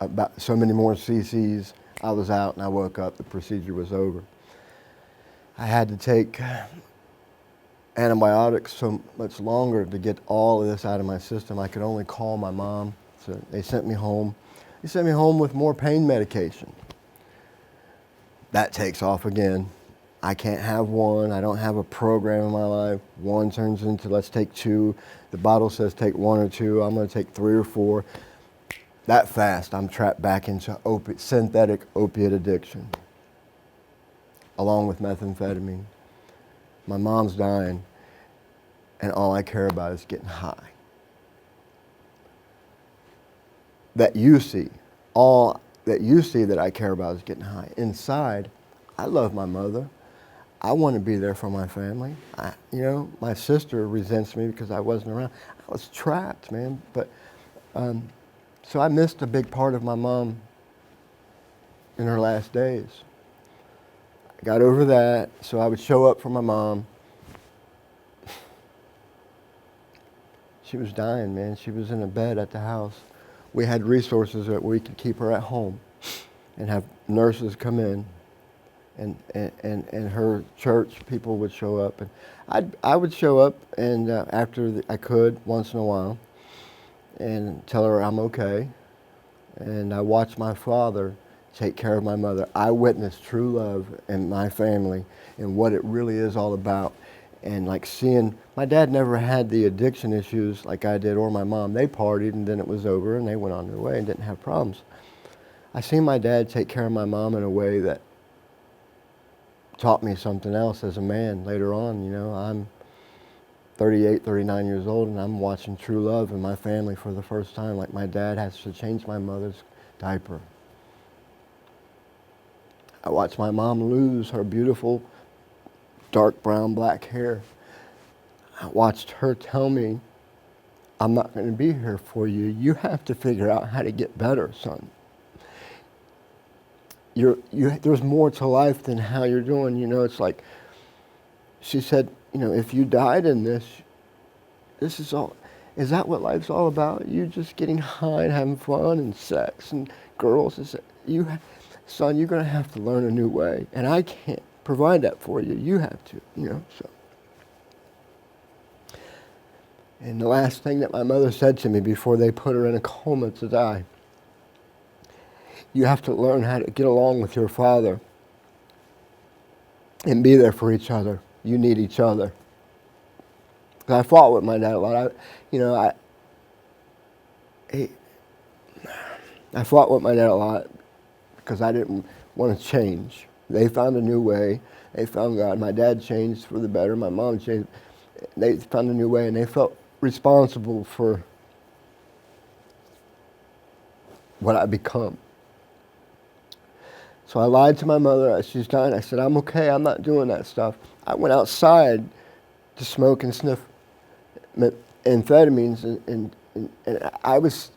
about so many more cc's. I was out and I woke up, the procedure was over. I had to take antibiotics so much longer to get all of this out of my system. I could only call my mom. So they sent me home. They sent me home with more pain medication. That takes off again. I can't have one. I don't have a program in my life. One turns into, let's take two. The bottle says take one or two. I'm going to take 3 or 4. That fast, I'm trapped back into synthetic opiate addiction, along with methamphetamine. My mom's dying, and all I care about is getting high. All that you see that I care about is getting high. Inside, I love my mother. I want to be there for my family. My sister resents me because I wasn't around. I was trapped, man. But so I missed a big part of my mom in her last days. I got over that, so I would show up for my mom. She was dying, man. She was in a bed at the house. We had resources that we could keep her at home and have nurses come in, and her church people would show up, and I would show up, and after I could once in a while, and tell her I'm okay. And I watched my father take care of my mother. I witnessed true love in my family and what it really is all about. And like seeing, my dad never had the addiction issues like I did, or my mom. They partied and then it was over and they went on their way and didn't have problems. I seen my dad take care of my mom in a way that taught me something else as a man later on. I'm 38, 39 years old, and I'm watching true love in my family for the first time. Like my dad has to change my mother's diaper. I watched my mom lose her beautiful dark brown black hair. I watched her tell me, I'm not going to be here for you. You have to figure out how to get better, son. There's more to life than how you're doing. It's like, she said, if you died in this is all, is that what life's all about? You just getting high and having fun and sex and girls? Son, you're going to have to learn a new way. And I can't provide that for you. You have to, so. And the last thing that my mother said to me before they put her in a coma to die, you have to learn how to get along with your father and be there for each other. you need each other. 'Cause I fought with my dad a lot. I fought with my dad a lot because I didn't want to change. They found a new way. They found God. My dad changed for the better. My mom changed. They found a new way, and they felt responsible for what I become. So I lied to my mother as she's dying. I said, I'm okay. I'm not doing that stuff. I went outside to smoke and sniff amphetamines, and I was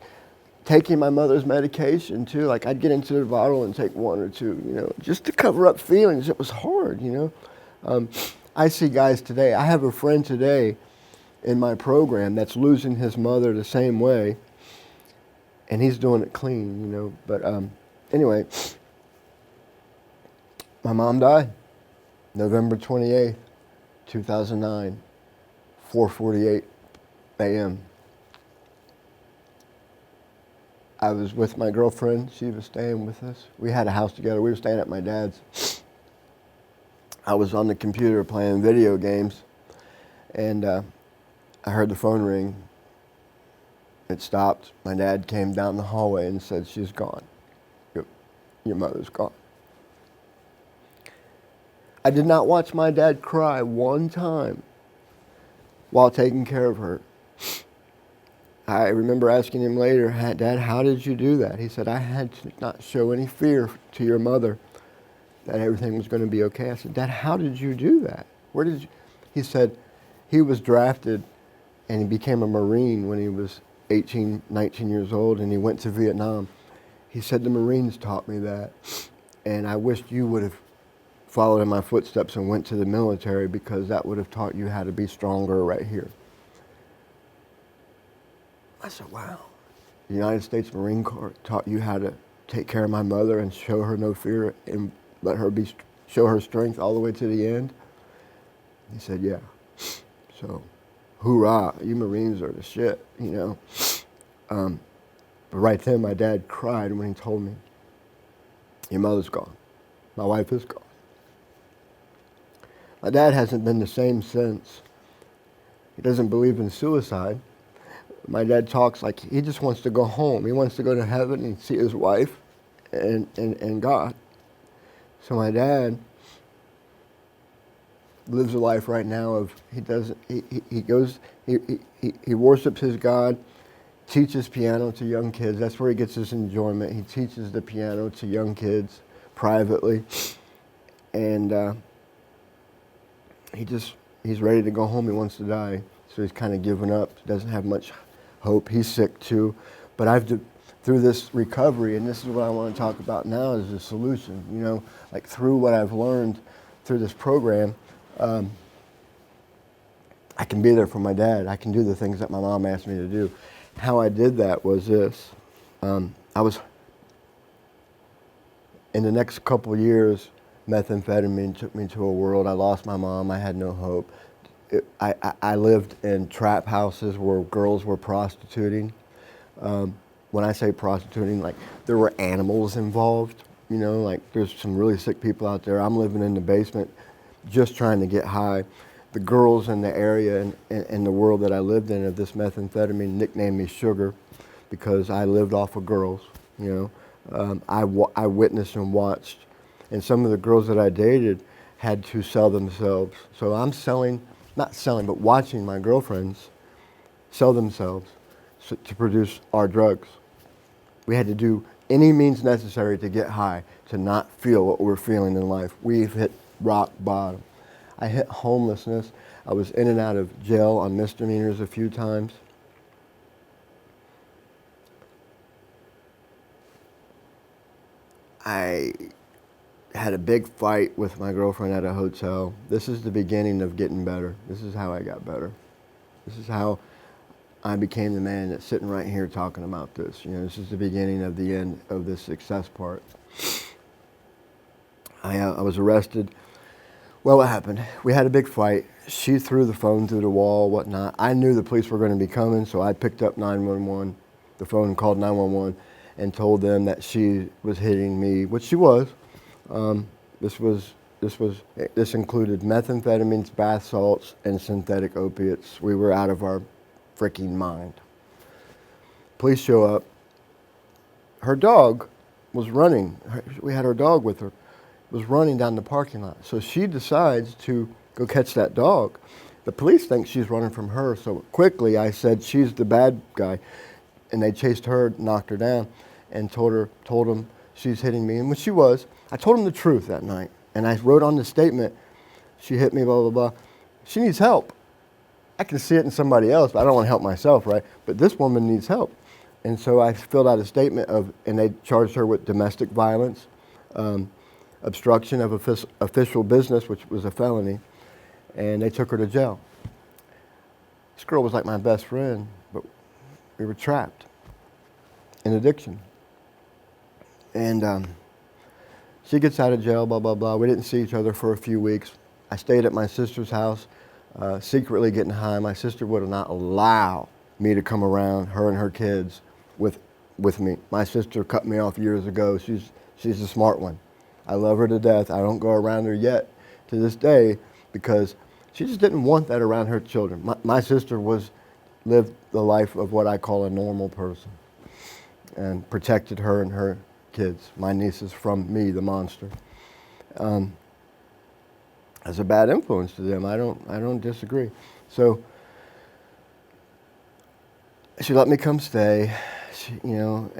taking my mother's medication too. Like, I'd get into the bottle and take one or two, just to cover up feelings. It was hard, I see guys today. I have a friend today in my program that's losing his mother the same way, and he's doing it clean, But anyway, my mom died November 28th, 2009, 4:48 a.m. I was with my girlfriend. She was staying with us. We had a house together. We were staying at my dad's. I was on the computer playing video games, and I heard the phone ring. It stopped. My dad came down the hallway and said, she's gone. Your mother's gone. I did not watch my dad cry one time while taking care of her. I remember asking him later, Dad, how did you do that? He said, I had to not show any fear to your mother that everything was going to be okay. I said, Dad, how did you do that? Where did you? He said, he was drafted and he became a Marine when he was 18, 19 years old, and he went to Vietnam. He said, the Marines taught me that, and I wished you would have followed in my footsteps and went to the military, because that would have taught you how to be stronger right here. I said, wow. The United States Marine Corps taught you how to take care of my mother and show her no fear and let her show her strength all the way to the end? He said, yeah. So, hoorah, you Marines are the shit, But right then, my dad cried when he told me, your mother's gone. My wife is gone. My dad hasn't been the same since. He doesn't believe in suicide. My dad talks like he just wants to go home. He wants to go to heaven and see his wife and God. So my dad lives a life right now of he worships his God, teaches piano to young kids. That's where he gets his enjoyment. He teaches the piano to young kids privately, and he's ready to go home. He wants to die, so he's kind of given up. Doesn't have much hope. He's sick too, but through this recovery, and this is what I want to talk about now, is the solution. Like through what I've learned through this program, I can be there for my dad. I can do the things that my mom asked me to do. How I did that was this. I was, in the next couple of years, methamphetamine took me to a world. I lost my mom. I had no hope. I lived in trap houses where girls were prostituting. When I say prostituting, like, there were animals involved. Like, there's some really sick people out there. I'm living in the basement just trying to get high. The girls in the area and the world that I lived in of this methamphetamine nicknamed me Sugar, because I lived off of girls. I witnessed and watched. And some of the girls that I dated had to sell themselves. So I'm but watching my girlfriends sell themselves to produce our drugs. We had to do any means necessary to get high, to not feel what we're feeling in life. We've hit rock bottom. I hit homelessness. I was in and out of jail on misdemeanors a few times. I had a big fight with my girlfriend at a hotel. This is the beginning of getting better. This is how I got better. This is how I became the man that's sitting right here talking about this. This is the beginning of the end of this success part. I was arrested. Well, what happened? We had a big fight. She threw the phone through the wall, whatnot. I knew the police were going to be coming, so I picked up 911, the phone, and called 911, and told them that she was hitting me, which she was. This This included methamphetamines, bath salts, and synthetic opiates. We were out of our freaking mind. Police show up. Her dog was running. We had her dog with her. Was running down the parking lot. So she decides to go catch that dog. The police think she's running from her. So quickly I said, she's the bad guy. And they chased her, knocked her down, and told them she's hitting me. And when she was, I told them the truth that night. And I wrote on the statement, she hit me, blah, blah, blah. She needs help. I can see it in somebody else, but I don't want to help myself, right? But this woman needs help. And so I filled out a statement and they charged her with domestic violence, obstruction of official business, which was a felony, and they took her to jail. This girl was like my best friend, but we were trapped in addiction. And she gets out of jail, blah, blah, blah. We didn't see each other for a few weeks. I stayed at my sister's house, secretly getting high. My sister would not allow me to come around, her and her kids, with me. My sister cut me off years ago. She's the smart one. I love her to death. I don't go around her yet to this day because she just didn't want that around her children. My sister lived the life of what I call a normal person and protected her and her kids, my nieces, from me, the monster. As a bad influence to them. I don't disagree. So she let me come stay, and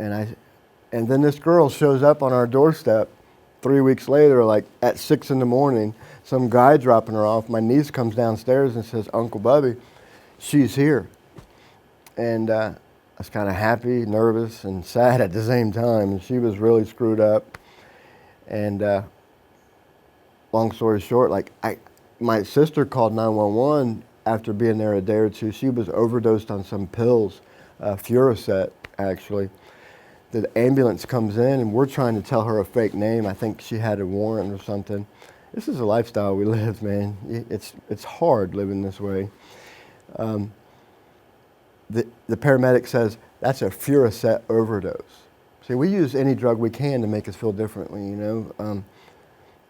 then this girl shows up on our doorstep 3 weeks later, like at 6 in the morning, some guy dropping her off. My niece comes downstairs and says, "Uncle Bubby, she's here." And I was kind of happy, nervous, and sad at the same time. And she was really screwed up. And long story short, my sister called 911 after being there a day or two. She was overdosed on some pills, Furacet, actually. The ambulance comes in, and we're trying to tell her a fake name. I think she had a warrant or something. This is a lifestyle we live, man. It's hard living this way. The paramedic says, "That's a Furacet overdose." See, we use any drug we can to make us feel differently,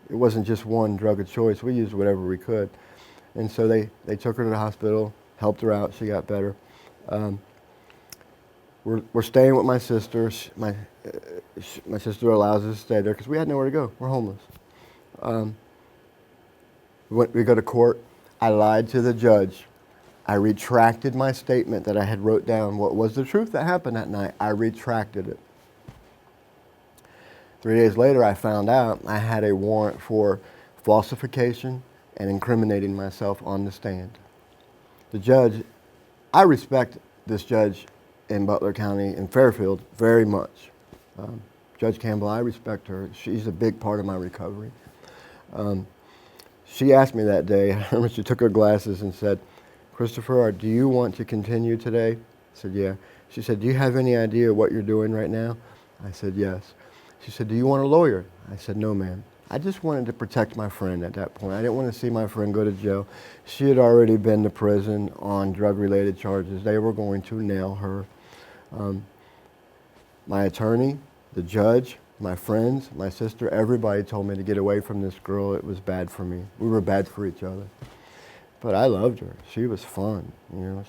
It wasn't just one drug of choice. We used whatever we could. And so they took her to the hospital, helped her out. She got better. We're staying with my sister. My sister allows us to stay there because we had nowhere to go. We're homeless. We go to court. I lied to the judge. I retracted my statement that I had wrote down. What was the truth that happened that night? I retracted it. 3 days later, I found out I had a warrant for falsification and incriminating myself on the stand. The judge, I respect this judge in Butler County in Fairfield very much. Judge Campbell, I respect her. She's a big part of my recovery. She asked me that day, I remember she took her glasses and said, "Christopher, do you want to continue today?" I said, "Yeah." She said, "Do you have any idea what you're doing right now?" I said, "Yes." She said, "Do you want a lawyer?" I said, "No, ma'am." I just wanted to protect my friend at that point. I didn't want to see my friend go to jail. She had already been to prison on drug-related charges. They were going to nail her. My attorney, the judge, my friends, my sister, everybody told me to get away from this girl. It was bad for me. We were bad for each other. But I loved her. She was fun.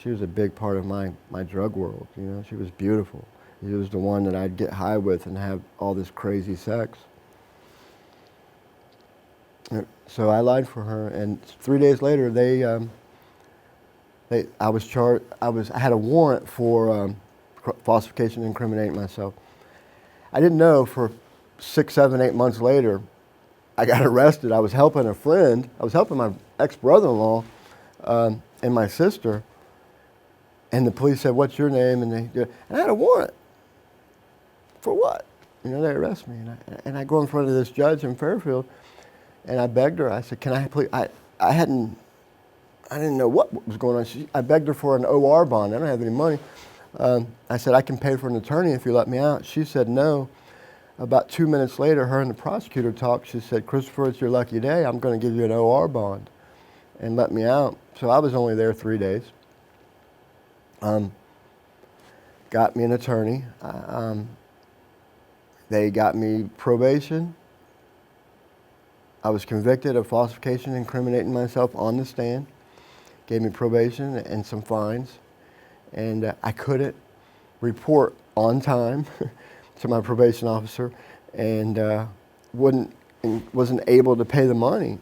She was a big part of my drug world. She was beautiful. She was the one that I'd get high with and have all this crazy sex. So I lied for her, and 3 days later, I was charged. I had a warrant for falsification and incriminating myself. I didn't know for 6, 7, 8 months later, I got arrested. I was helping a friend. I was helping my ex-brother-in-law and my sister, and the police said, "What's your name?" And I had a warrant. For what? They arrest me, and I go in front of this judge in Fairfield. And I begged her. I said, "Can I please?" I didn't know what was going on. I begged her for an OR bond. I don't have any money. I said, "I can pay for an attorney if you let me out." She said no. About 2 minutes later, her and the prosecutor talked. She said, "Christopher, it's your lucky day. I'm going to give you an OR bond," and let me out. So I was only there 3 days. Got me an attorney. They got me probation. I was convicted of falsification, incriminating myself on the stand, gave me probation and some fines, and I couldn't report on time to my probation officer, and wasn't able to pay the money.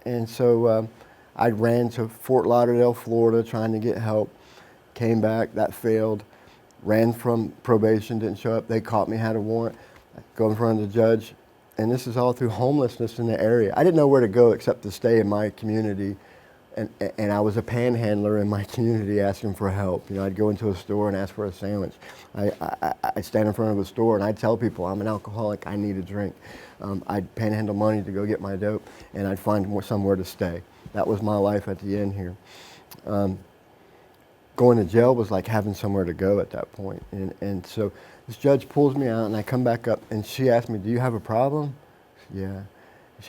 And so I ran to Fort Lauderdale, Florida, trying to get help. Came back, that failed. Ran from probation, didn't show up. They caught me, had a warrant. Go in front of the judge. And this is all through homelessness in the area. I didn't know where to go except to stay in my community. And I was a panhandler in my community asking for help. You know, I'd go into a store and ask for a sandwich. I'd stand in front of a store and I'd tell people I'm an alcoholic, I need a drink. I'd panhandle money to go get my dope, and I'd find somewhere to stay. That was my life at the end here. Going to jail was like having somewhere to go at that point. And so this judge pulls me out, and I come back up, and she asked me, "Do you have a problem?" I said, "Yeah."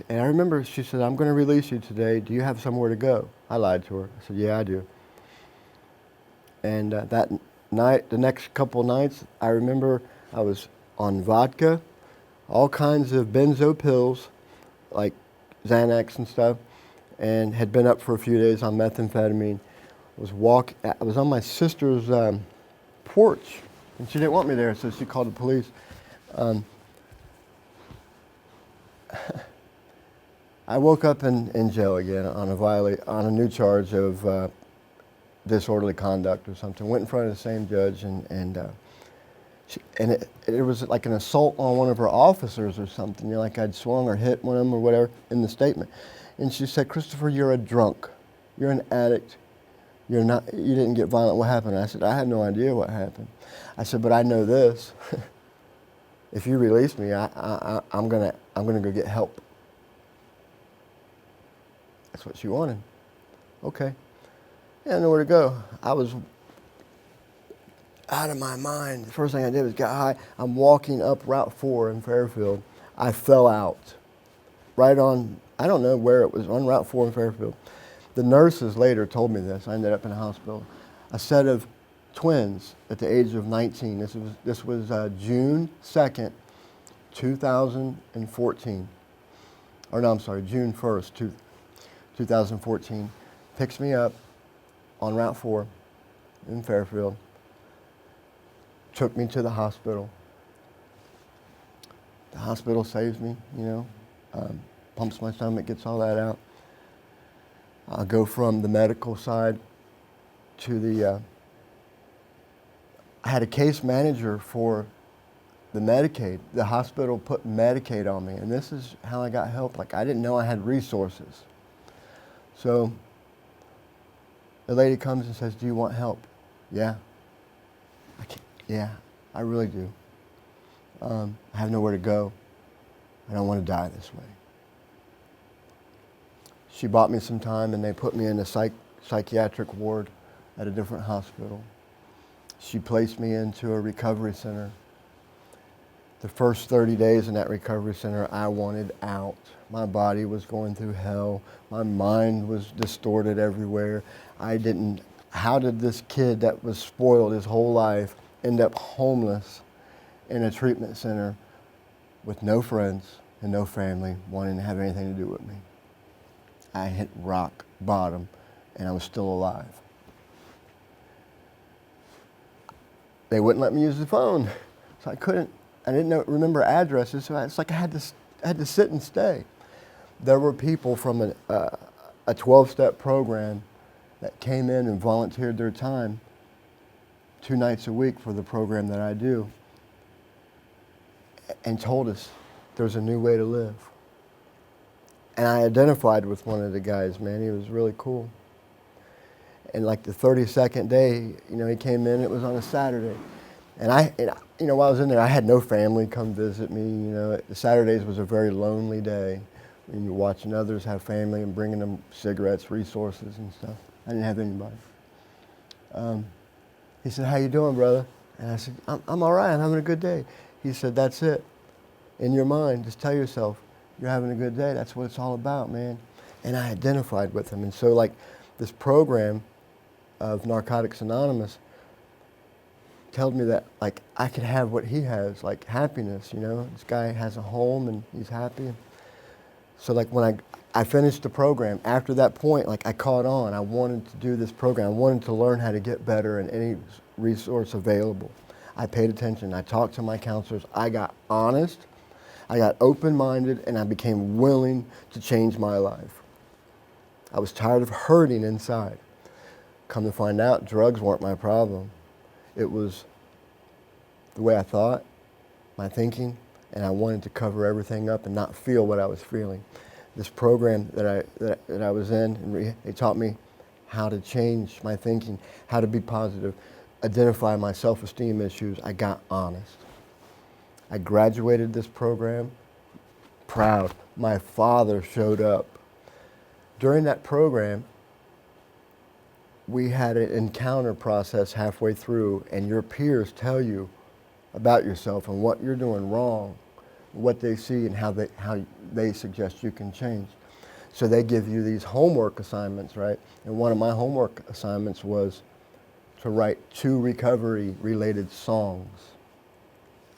And I remember she said, "I'm going to release you today. Do you have somewhere to go?" I lied to her. I said, "Yeah, I do." And that night, the next couple nights, I remember I was on vodka, all kinds of benzo pills, like Xanax and stuff, and had been up for a few days on methamphetamine. I was on my sister's porch, and she didn't want me there, so she called the police. I woke up in jail again on a new charge of disorderly conduct or something. Went in front of the same judge, and it was like an assault on one of her officers or something. You know, like I'd swung or hit one of them or whatever in the statement. And she said, "Christopher, you're a drunk. You're an addict. You didn't get violent. What happened?" And I said, "I had no idea what happened." I said, "But I know this. If you release me, I'm gonna go get help." That's what she wanted. Okay. I didn't know where to go. I was out of my mind. The first thing I did was get high. I'm walking up Route 4 in Fairfield. I fell out. Right on, I don't know where it was, on Route 4 in Fairfield. The nurses later told me this. I ended up in a hospital. A set of twins at the age of 19. This was June 2nd, 2014. Or no, I'm sorry, June 1st, 2014. Picks me up on Route 4 in Fairfield. Took me to the hospital. The hospital saves me, you know, pumps my stomach, gets all that out. I'll go from the medical side to I had a case manager for the Medicaid. The hospital put Medicaid on me, and this is how I got help. Like, I didn't know I had resources. So the lady comes and says, "Do you want help?" "Yeah." "Yeah, I really do. I have nowhere to go. I don't want to die this way." She bought me some time, and they put me in a psychiatric ward at a different hospital. She placed me into a recovery center. The first 30 days in that recovery center, I wanted out. My body was going through hell. My mind was distorted everywhere. How did this kid that was spoiled his whole life end up homeless in a treatment center with no friends and no family wanting to have anything to do with me? I hit rock bottom, and I was still alive. They wouldn't let me use the phone, so I didn't remember addresses, so it's like I had to sit and stay. There were people from a 12-step program that came in and volunteered their time 2 nights a week for the program that I do, and told us there's a new way to live. And I identified with one of the guys, man. He was really cool. And like the 32nd day, you know, he came in, it was on a Saturday. And while I was in there, I had no family come visit me. You know, the Saturdays was a very lonely day. And you're watching others have family and bringing them cigarettes, resources and stuff. I didn't have anybody. He said, "How you doing, brother?" And I said, I'm all right, I'm having a good day." He said, "That's it. In your mind, just tell yourself, you're having a good day. That's what it's all about, man." And I identified with him. And so like this program of Narcotics Anonymous told me that like I could have what he has, like happiness, you know. This guy has a home and he's happy. So like when I finished the program, after that point, like I caught on. I wanted to do this program. I wanted to learn how to get better in any resource available. I paid attention. I talked to my counselors. I got honest. I got open-minded, and I became willing to change my life. I was tired of hurting inside. Come to find out, drugs weren't my problem. It was the way I thought, my thinking, and I wanted to cover everything up and not feel what I was feeling. This program that I was in, they taught me how to change my thinking, how to be positive, identify my self-esteem issues. I got honest. I graduated this program proud. My father showed up. During that program, we had an encounter process halfway through, and your peers tell you about yourself and what you're doing wrong, what they see and how they suggest you can change. So they give you these homework assignments, right? And one of my homework assignments was to write 2 recovery-related songs.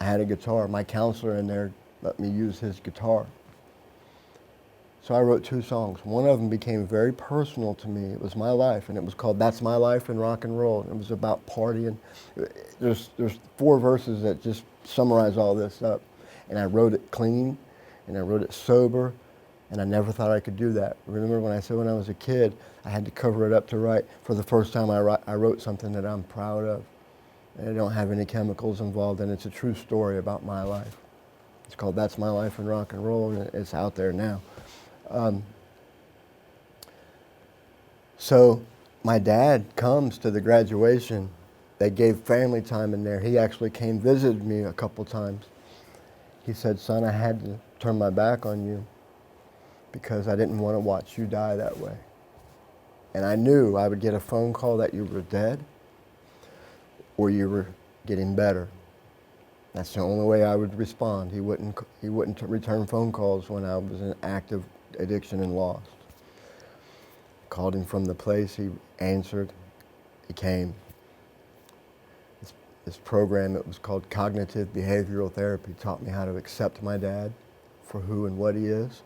I had a guitar. My counselor in there let me use his guitar. So I wrote 2 songs. One of them became very personal to me. It was my life, and it was called That's My Life in Rock and Roll. It was about partying. There's 4 verses that just summarize all this up. And I wrote it clean, and I wrote it sober, and I never thought I could do that. Remember when I said when I was a kid, I had to cover it up to write. For the first time, I wrote something that I'm proud of. And I don't have any chemicals involved, and it's a true story about my life. It's called That's My Life in Rock and Roll, and it's out there now. So my dad comes to the graduation. They gave family time in there. He actually came visited me a couple times. He said, son, I had to turn my back on you because I didn't want to watch you die that way. And I knew I would get a phone call that you were dead or you were getting better. That's the only way I would respond. He wouldn't return phone calls when I was in active addiction and lost. Called him from the place, he answered, he came. This program, it was called Cognitive Behavioral Therapy, taught me how to accept my dad for who and what he is.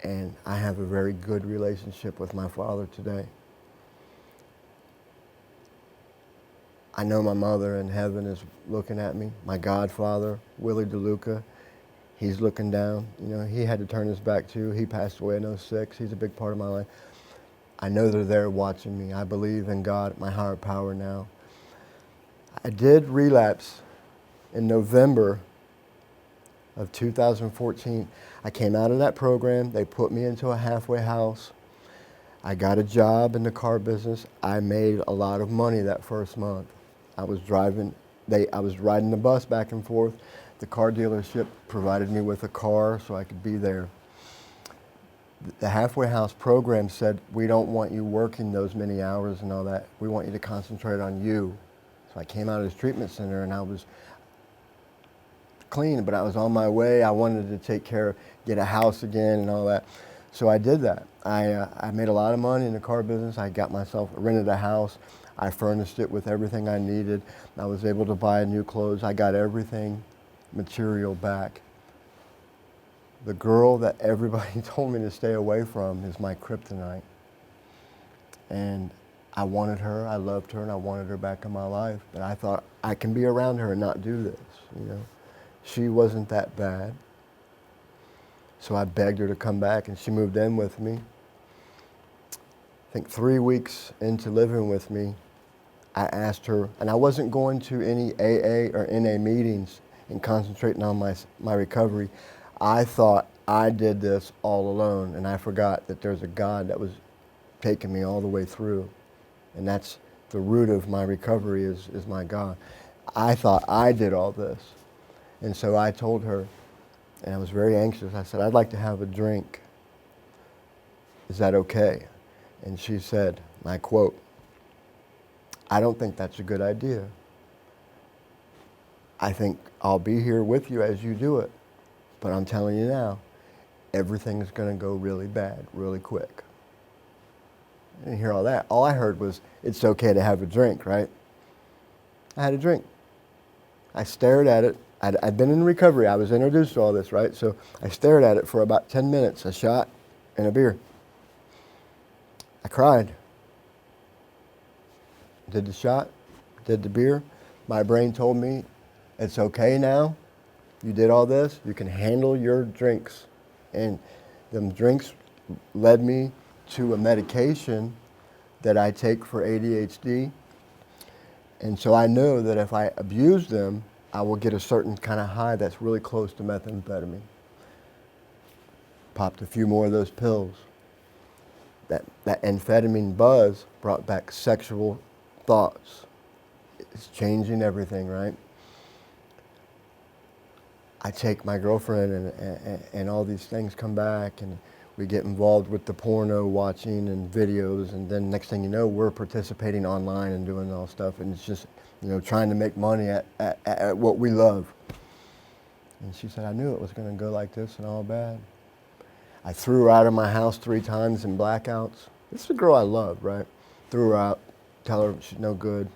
And I have a very good relationship with my father today. I know my mother in heaven is looking at me. My godfather, Willie DeLuca, he's looking down. You know, he had to turn his back too. He passed away in 2006. He's a big part of my life. I know they're there watching me. I believe in God, my higher power now. I did relapse in November of 2014. I came out of that program. They put me into a halfway house. I got a job in the car business. I made a lot of money that first month. I was riding the bus back and forth. The car dealership provided me with a car so I could be there. The halfway house program said, we don't want you working those many hours and all that. We want you to concentrate on you. So I came out of this treatment center and I was clean, but I was on my way. I wanted to get a house again and all that. So I did that. I made a lot of money in the car business. I rented a house. I furnished it with everything I needed. I was able to buy new clothes. I got everything material back. The girl that everybody told me to stay away from is my kryptonite. And I wanted her, I loved her, and I wanted her back in my life. But I thought I can be around her and not do this, you know. She wasn't that bad. So I begged her to come back, and she moved in with me. I think 3 weeks into living with me, I asked her, and I wasn't going to any AA or NA meetings and concentrating on my recovery. I thought I did this all alone, and I forgot that there's a God that was taking me all the way through. And that's the root of my recovery is my God. I thought I did all this. And so I told her, and I was very anxious, I said, I'd like to have a drink. Is that okay? And she said, and I quote, I don't think that's a good idea. I think I'll be here with you as you do it. But I'm telling you now, everything is going to go really bad, really quick. I didn't hear all that. All I heard was, it's okay to have a drink, right? I had a drink. I stared at it, I'd been in recovery. I was introduced to all this, right? So I stared at it for about 10 minutes, a shot and a beer. I cried. Did the shot, did the beer. My brain told me, it's okay now. You did all this. You can handle your drinks. And them drinks led me to a medication that I take for ADHD. And so I know that if I abuse them, I will get a certain kind of high that's really close to methamphetamine. Popped a few more of those pills. That amphetamine buzz brought back sexual thoughts. It's changing everything, right? I take my girlfriend and all these things come back, and we get involved with the porno watching and videos, and then next thing you know, we're participating online and doing all stuff, and it's just, trying to make money at what we love. And she said, I knew it was going to go like this and all bad. I threw her out of my house 3 times in blackouts. This is a girl I love, right? Threw her out, tell her she's no good.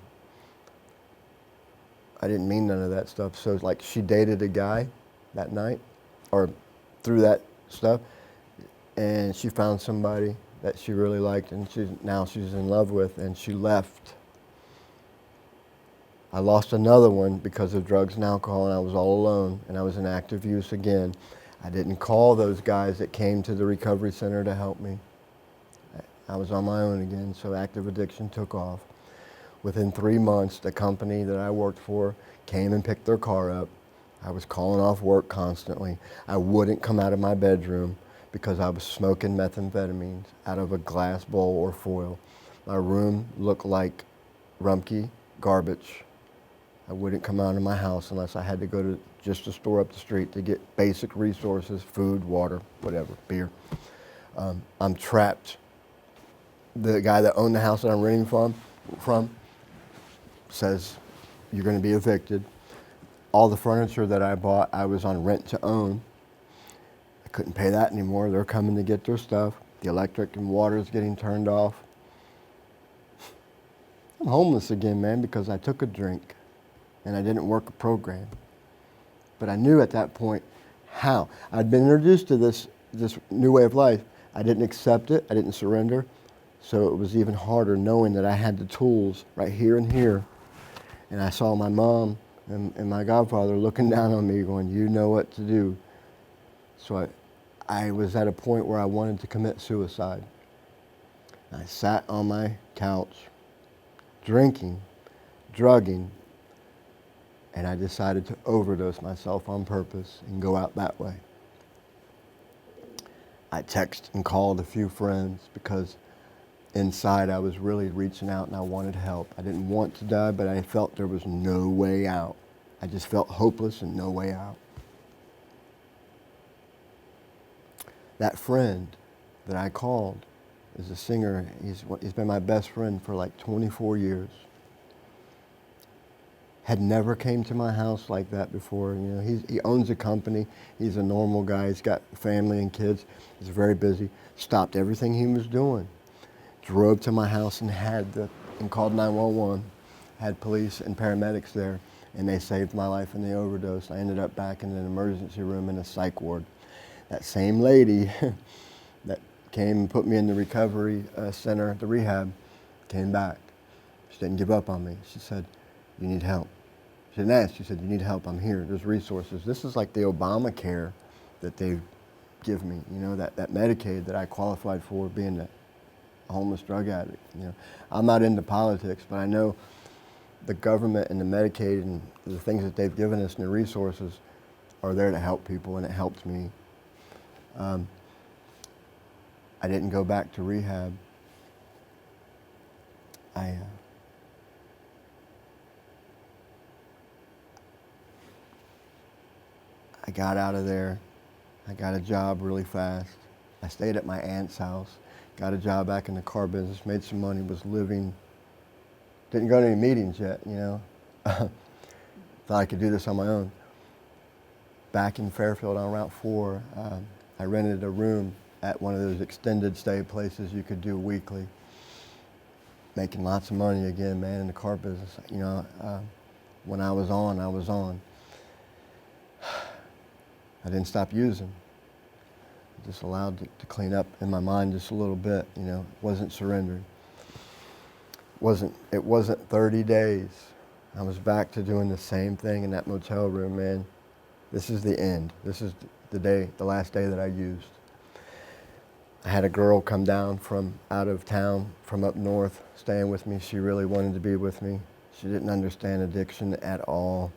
I didn't mean none of that stuff. So like she dated a guy that night, or through that stuff, and she found somebody that she really liked, and now she's in love with, and she left. I lost another one because of drugs and alcohol, and I was all alone, and I was in active use again. I didn't call those guys that came to the recovery center to help me. I was on my own again, so active addiction took off. Within 3 months, the company that I worked for came and picked their car up. I was calling off work constantly. I wouldn't come out of my bedroom because I was smoking methamphetamines out of a glass bowl or foil. My room looked like Rumpke garbage. I wouldn't come out of my house unless I had to go to just a store up the street to get basic resources, food, water, whatever, beer. I'm trapped. The guy that owned the house that I'm renting from says, you're going to be evicted. All the furniture that I bought, I was on rent to own. I couldn't pay that anymore. They're coming to get their stuff. The electric and water is getting turned off. I'm homeless again, man, because I took a drink and I didn't work a program. But I knew at that point how. I'd been introduced to this new way of life. I didn't accept it. I didn't surrender. So it was even harder knowing that I had the tools right here and here. And I saw my mom and my godfather looking down on me going, you know what to do. So I was at a point where I wanted to commit suicide. I sat on my couch, drinking, drugging, and I decided to overdose myself on purpose and go out that way. I texted and called a few friends because inside I was really reaching out and I wanted help. I didn't want to die, but I felt there was no way out. I just felt hopeless and no way out. That friend that I called is a singer. He's been my best friend for like 24 years. Had never came to my house like that before. He owns a company. He's a normal guy. He's got family and kids. He's very busy. Stopped everything he was doing. Drove to my house and called 911. Had police and paramedics there, and they saved my life in the overdose. I ended up back in an emergency room in a psych ward. That same lady that came and put me in the recovery center, the rehab, came back. She didn't give up on me. She said, you need help. She didn't ask. She said, you need help. I'm here. There's resources. This is like the Obamacare that they give me, that Medicaid that I qualified for being a homeless drug addict. I'm not into politics, but I know the government and the Medicaid and the things that they've given us and the resources are there to help people, and it helped me. I didn't go back to rehab. I got out of there. I got a job really fast. I stayed at my aunt's house, got a job back in the car business, made some money, was living. Didn't go to any meetings yet, Thought I could do this on my own. Back in Fairfield on Route 4, I rented a room at one of those extended stay places you could do weekly. Making lots of money again, man, in the car business. When I was on, I was on. I didn't stop using. I just allowed it to clean up in my mind just a little bit, you know. Wasn't surrendered. It wasn't 30 days. I was back to doing the same thing in that motel room, man. This is the end. This is the last day that I used. I had a girl come down from out of town, from up north, staying with me. She really wanted to be with me. She didn't understand addiction at all.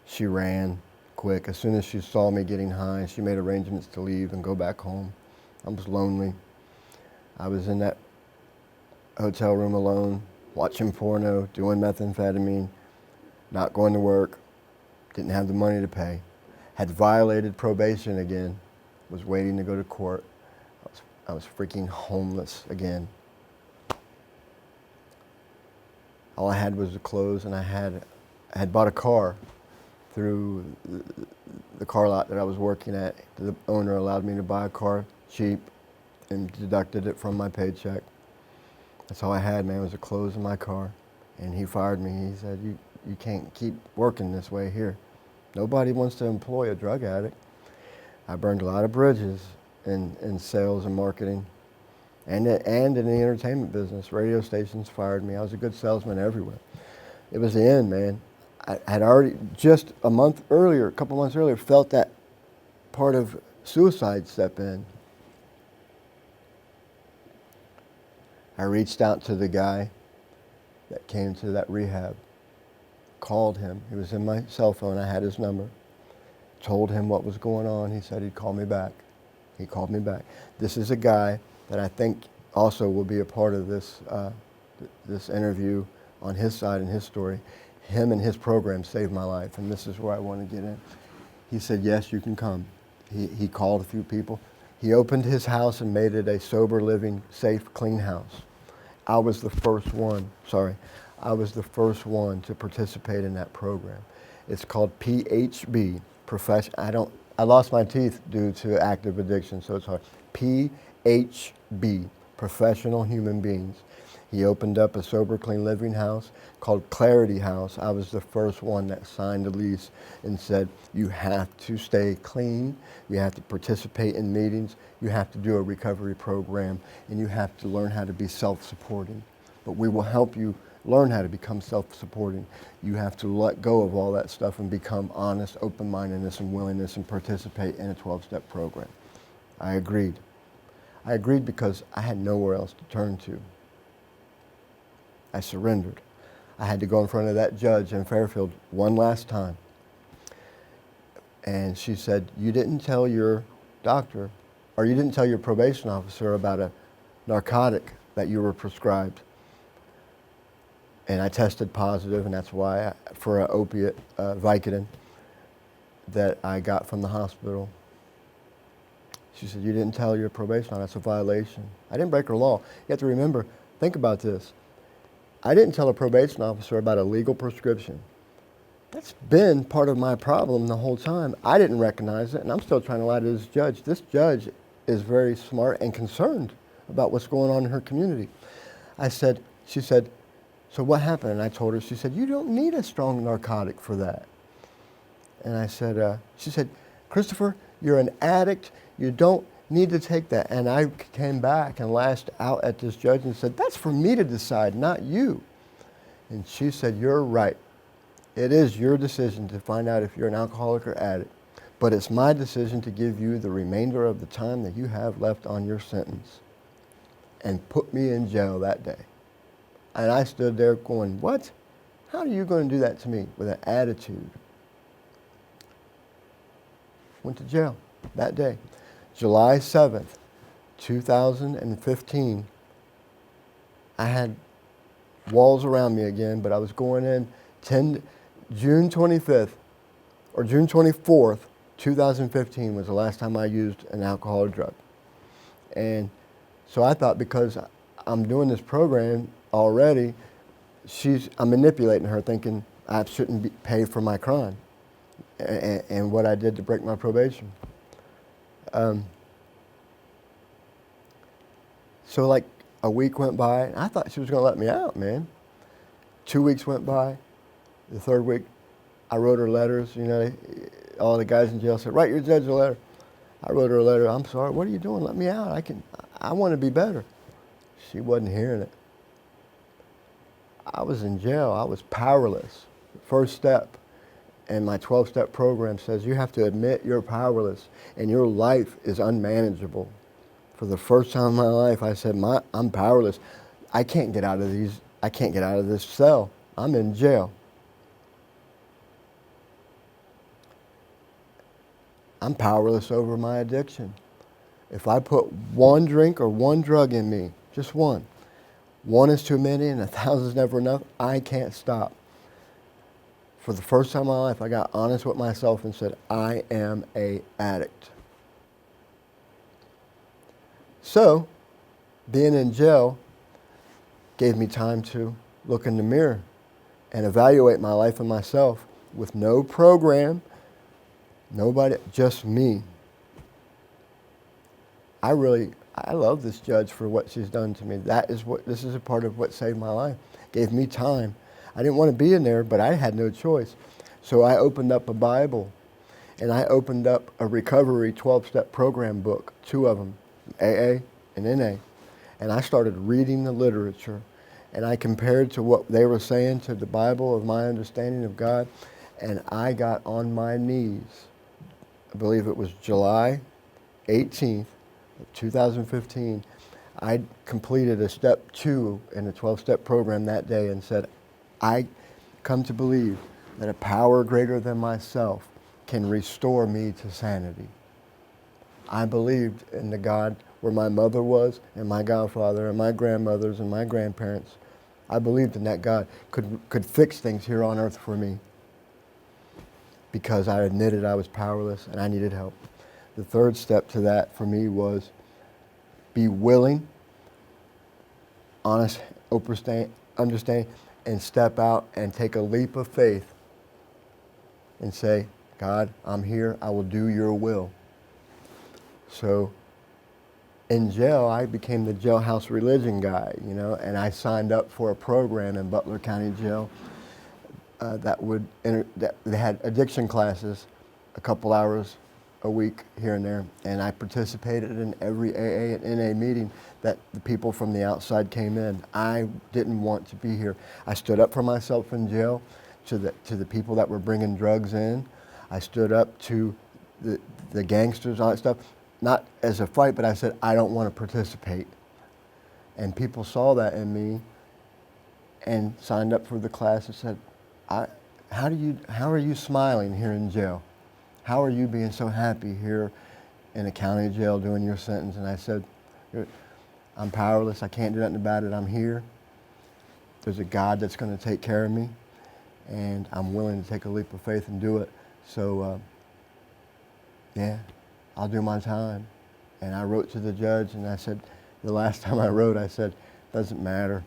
She ran quick. As soon as she saw me getting high, she made arrangements to leave and go back home. I was lonely. I was in that hotel room alone, watching porno, doing methamphetamine, not going to work, didn't have the money to pay, had violated probation again, was waiting to go to court. I was freaking homeless again. All I had was the clothes, and I had bought a car through the car lot that I was working at. The owner allowed me to buy a car cheap and deducted it from my paycheck. That's all I had, man, was the clothes in my car. And he fired me. He said, you can't keep working this way here. Nobody wants to employ a drug addict. I burned a lot of bridges in sales and marketing and in the entertainment business. Radio stations fired me. I was a good salesman everywhere. It was the end, man. I had already, just a couple months earlier, felt that part of suicide step in. I reached out to the guy that came to that rehab, called him. He was in my cell phone. I had his number. Told him what was going on. He said he'd call me back. He called me back. This is a guy that I think also will be a part of this this interview on his side and his story. Him and his program saved my life, and this is where I want to get in. He said, yes, you can come. He called a few people. He opened his house and made it a sober living, safe, clean house. I was the first one to participate in that program. It's called PHB, I lost my teeth due to active addiction, so it's hard. PHB, Professional Human Beings. He opened up a sober, clean living house called Clarity House. I was the first one that signed a lease and said, you have to stay clean, you have to participate in meetings, you have to do a recovery program, and you have to learn how to be self-supporting. But we will help you learn how to become self-supporting. You have to let go of all that stuff and become honest, open-mindedness, and willingness and participate in a 12-step program. I agreed. I agreed because I had nowhere else to turn to. I surrendered. I had to go in front of that judge in Fairfield one last time. And she said, you didn't tell your doctor, or you didn't tell your probation officer about a narcotic that you were prescribed. And I tested positive, and that's why, for an opiate, Vicodin, that I got from the hospital. She said, you didn't tell your probation officer, that's a violation. I didn't break her law. You have to remember, think about this. I didn't tell a probation officer about a legal prescription. That's been part of my problem the whole time. I didn't recognize it, and I'm still trying to lie to this judge. This judge is very smart and concerned about what's going on in her community. She said, so what happened? And I told her, she said, you don't need a strong narcotic for that. And I said, she said, Christopher, you're an addict. You don't need to take that. And I came back and lashed out at this judge and said, that's for me to decide, not you. And she said, you're right. It is your decision to find out if you're an alcoholic or addict, but it's my decision to give you the remainder of the time that you have left on your sentence, and put me in jail that day. And I stood there going, what? How are you going to do that to me? With an attitude. Went to jail that day. July 7th, 2015, I had walls around me again, but I was going in June 25th, or June 24th, 2015 was the last time I used an alcohol or drug. And so I thought, because I'm doing this program already, I'm manipulating her, thinking I shouldn't pay for my crime and what I did to break my probation. So like a week went by, and I thought she was going to let me out, man. 2 weeks went by. The third week, I wrote her letters, all the guys in jail said, write your judge a letter. I wrote her a letter. I'm sorry. What are you doing? Let me out. I want to be better. She wasn't hearing it. I was in jail. I was powerless. First step in my 12-step program says you have to admit you're powerless and your life is unmanageable. For the first time in my life, I said, I'm powerless. I can't get out of this cell. I'm in jail. I'm powerless over my addiction. If I put one drink or one drug in me, just one is too many and 1,000 is never enough, I can't stop. For the first time in my life, I got honest with myself and said, I am an addict. So, being in jail gave me time to look in the mirror and evaluate my life and myself with no program, nobody, just me. I love this judge for what she's done to me. This is a part of what saved my life. Gave me time. I didn't want to be in there, but I had no choice. So I opened up a Bible, and I opened up a recovery 12-step program book, 2 of them, AA and NA. And I started reading the literature, and I compared to what they were saying to the Bible of my understanding of God, and I got on my knees. I believe it was July 18th, 2015. I completed a step 2 in the 12-step program that day and said, I come to believe that a power greater than myself can restore me to sanity. I believed in the God where my mother was and my godfather and my grandmothers and my grandparents. I believed in that God could fix things here on earth for me because I admitted I was powerless and I needed help. The third step to that for me was be willing, honest, understand, and step out and take a leap of faith and say, God, I'm here. I will do your will. So in jail, I became the jailhouse religion guy, and I signed up for a program in Butler County Jail that they had addiction classes a couple hours a week here and there, and I participated in every AA and NA meeting that the people from the outside came in. I didn't want to be here. I stood up for myself in jail to the people that were bringing drugs in. I stood up to the gangsters, all that stuff, not as a fight, but I said, I don't want to participate. And people saw that in me and signed up for the class and said, how are you smiling here in jail? How are you being so happy here in a county jail doing your sentence? And I said, I'm powerless. I can't do nothing about it. I'm here. There's a God that's going to take care of me, and I'm willing to take a leap of faith and do it. So, yeah, I'll do my time. And I wrote to the judge, and I said, the last time I wrote, I said, doesn't matter.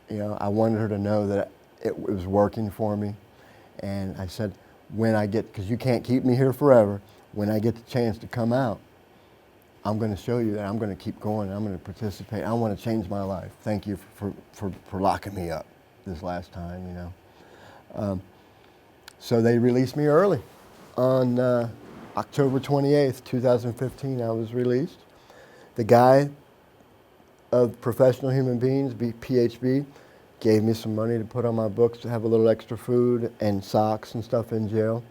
I wanted her to know that it was working for me. And I said, because you can't keep me here forever, when I get the chance to come out, I'm going to show you that I'm going to keep going. I'm going to participate. I want to change my life. Thank you for locking me up this last time, So they released me early. On October 28th, 2015, I was released. The guy of Professional Human Beings, PHB, gave me some money to put on my books to have a little extra food and socks and stuff in jail.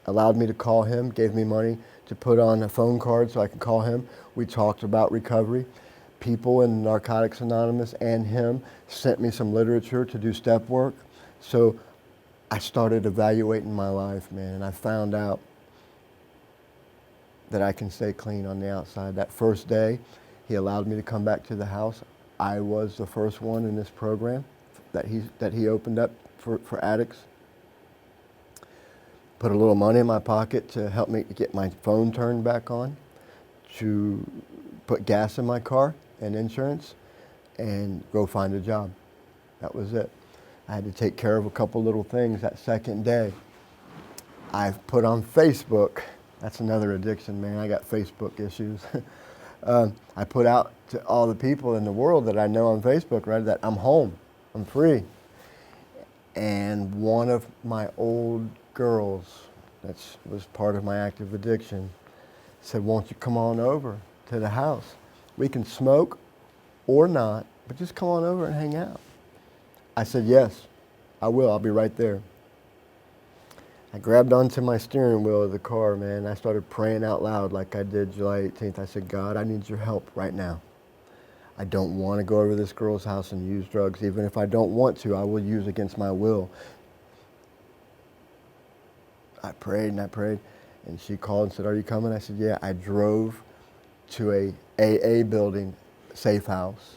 Allowed me to call him, gave me money to put on a phone card so I could call him. We talked about recovery. People in Narcotics Anonymous and him sent me some literature to do step work. So I started evaluating my life, man, and I found out that I can stay clean on the outside. That first day, he allowed me to come back to the house. I was the first one in this program that he opened up for addicts. Put a little money in my pocket to help me get my phone turned back on, to put gas in my car and insurance, and go find a job. That was it. I had to take care of a couple little things that second day. I put on Facebook. That's another addiction, man. I got Facebook issues. I put out to all the people in the world that I know on Facebook, right, that I'm home, I'm free. And one of my old girls, That was part of my active addiction. He said, won't you come on over to the house? We can smoke or not, but just come on over and hang out. I said, yes, I will. I'll be right there. I grabbed onto my steering wheel of the car, man. I started praying out loud like I did July 18th. I said, God, I need your help right now. I don't want to go over to this girl's house and use drugs. Even if I don't want to, I will use against my will. I prayed and I prayed, and she called and said, are you coming? I said, yeah. I drove to a AA building, safe house.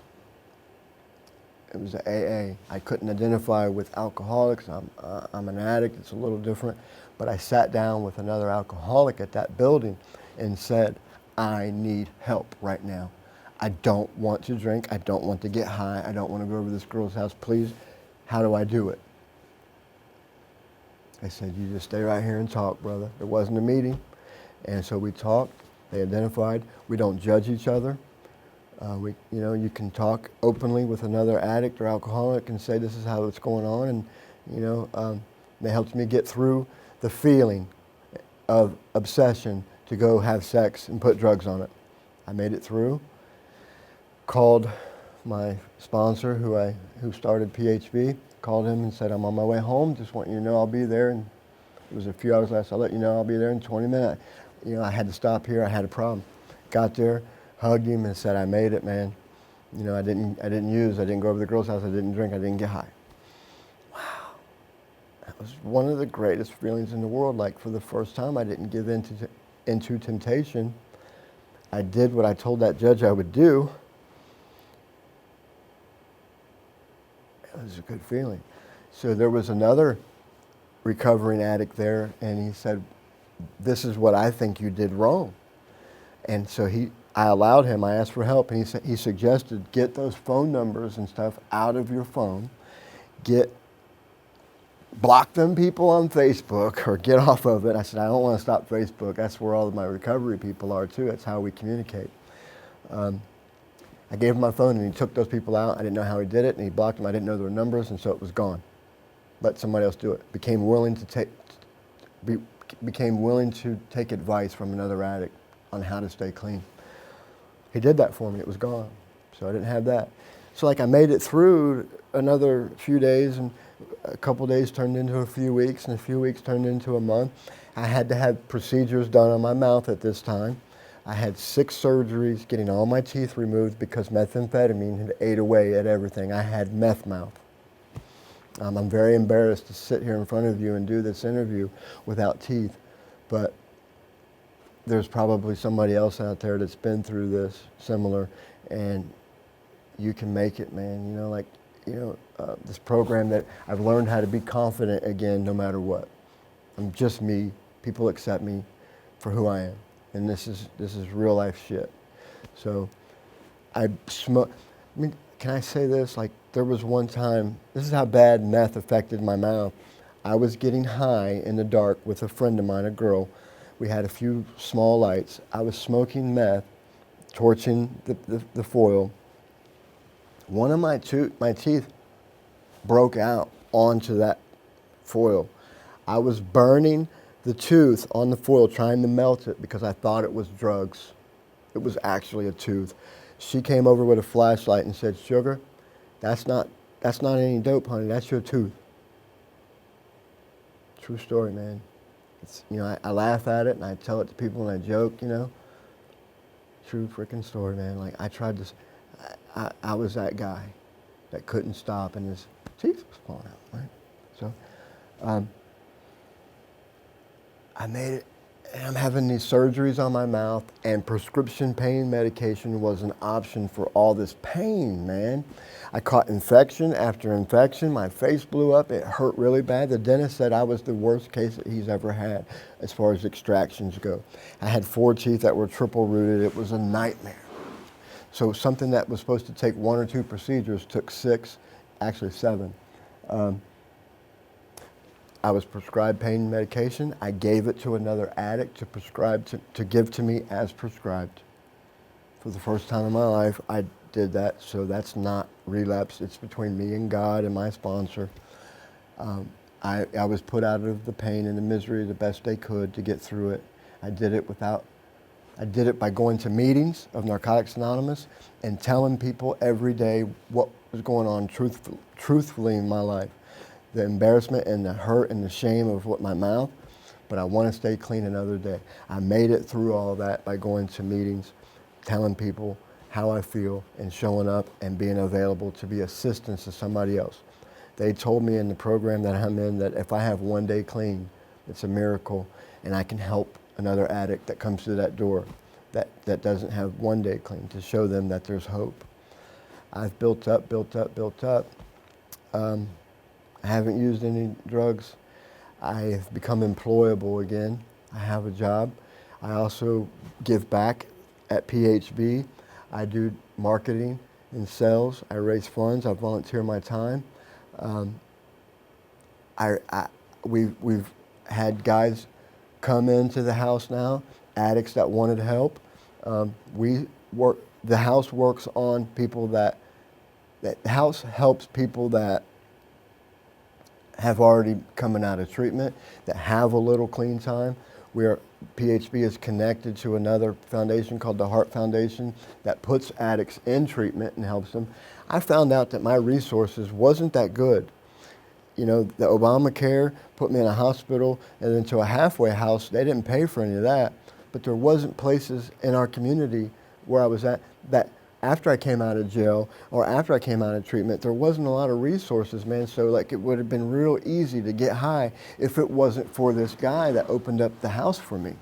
It was an AA. I couldn't identify with alcoholics. I'm an addict. It's a little different. But I sat down with another alcoholic at that building and said, I need help right now. I don't want to drink. I don't want to get high. I don't want to go over to this girl's house. Please, how do I do it? They said, you just stay right here and talk, brother. It wasn't a meeting. And so we talked. They identified. We don't judge each other. You can talk openly with another addict or alcoholic and say, this is how it's going on. And, they helped me get through the feeling of obsession to go have sex and put drugs on it. I made it through. Called my sponsor who started PHB, called him and said, I'm on my way home. Just want you to know I'll be there. And it was a few hours later. I'll let you know I'll be there in 20 minutes. I had to stop here. I had a problem. Got there, hugged him and said, I made it, man. I didn't use, I didn't go over to the girl's house, I didn't drink, I didn't get high. Wow. That was one of the greatest feelings in the world. Like, for the first time, I didn't give into temptation. I did what I told that judge I would do. It was a good feeling. So there was another recovering addict there, and he said, this is what I think you did wrong. And so I allowed him, I asked for help, and he suggested get those phone numbers and stuff out of your phone, block them people on Facebook or get off of it. I said, I don't want to stop Facebook. That's where all of my recovery people are too. That's how we communicate. I gave him my phone and he took those people out. I didn't know how he did it, and he blocked them. I didn't know their numbers, and so it was gone. Let somebody else do it. Became willing to take advice from another addict on how to stay clean. He did that for me. It was gone. So I didn't have that. So I made it through another few days, and a couple days turned into a few weeks, and a few weeks turned into a month. I had to have procedures done on my mouth at this time. I had 6 surgeries, getting all my teeth removed because methamphetamine had ate away at everything. I had meth mouth. I'm very embarrassed to sit here in front of you and do this interview without teeth, but there's probably somebody else out there that's been through this similar, and you can make it, man. This program that I've learned how to be confident again no matter what. I'm just me. People accept me for who I am. And this is real life shit. So can I say this? Like, there was one time, this is how bad meth affected my mouth. I was getting high in the dark with a friend of mine, a girl. We had a few small lights. I was smoking meth, torching the foil. One of my teeth broke out onto that foil. I was burning the tooth on the foil, trying to melt it because I thought it was drugs. It was actually a tooth. She came over with a flashlight and said, "Sugar, that's not any dope, honey. That's your tooth." True story, man. It's, I laugh at it and I tell it to people and I joke, True freaking story, man. Like, I was that guy that couldn't stop and his teeth was falling out, right? So, I made it, and I'm having these surgeries on my mouth, and prescription pain medication was an option for all this pain, man. I caught infection after infection. My face blew up. It hurt really bad. The dentist said I was the worst case that he's ever had as far as extractions go. I had 4 teeth that were triple rooted. It was a nightmare. So something that was supposed to take 1 or 2 procedures took 6, actually 7. I was prescribed pain medication. I gave it to another addict to give to me as prescribed. For the first time in my life, I did that. So that's not relapse. It's between me and God and my sponsor. I was put out of the pain and the misery the best they could to get through it. I did it by going to meetings of Narcotics Anonymous and telling people every day what was going on truthfully in my life. The embarrassment and the hurt and the shame of what my mouth, but I want to stay clean another day. I made it through all that by going to meetings, telling people how I feel and showing up and being available to be assistance to somebody else. They told me in the program that I'm in that if I have one day clean, it's a miracle, and I can help another addict that comes through that door that doesn't have one day clean, to show them that there's hope. I've built up. I haven't used any drugs. I have become employable again. I have a job. I also give back at PHB. I do marketing and sales. I raise funds. I volunteer my time. We've had guys come into the house now, addicts that wanted help. The house works on people the house helps people that have already coming out of treatment, that have a little clean time. PHB is connected to another foundation called the Heart Foundation that puts addicts in treatment and helps them. I found out that my resources wasn't that good. You know, the Obamacare put me in a hospital and then to a halfway house. They didn't pay for any of that, but there wasn't places in our community where I was at that after I came out of jail or after I came out of treatment, there wasn't a lot of resources, man. So like it would have been real easy to get high if it wasn't for this guy that opened up the house for me.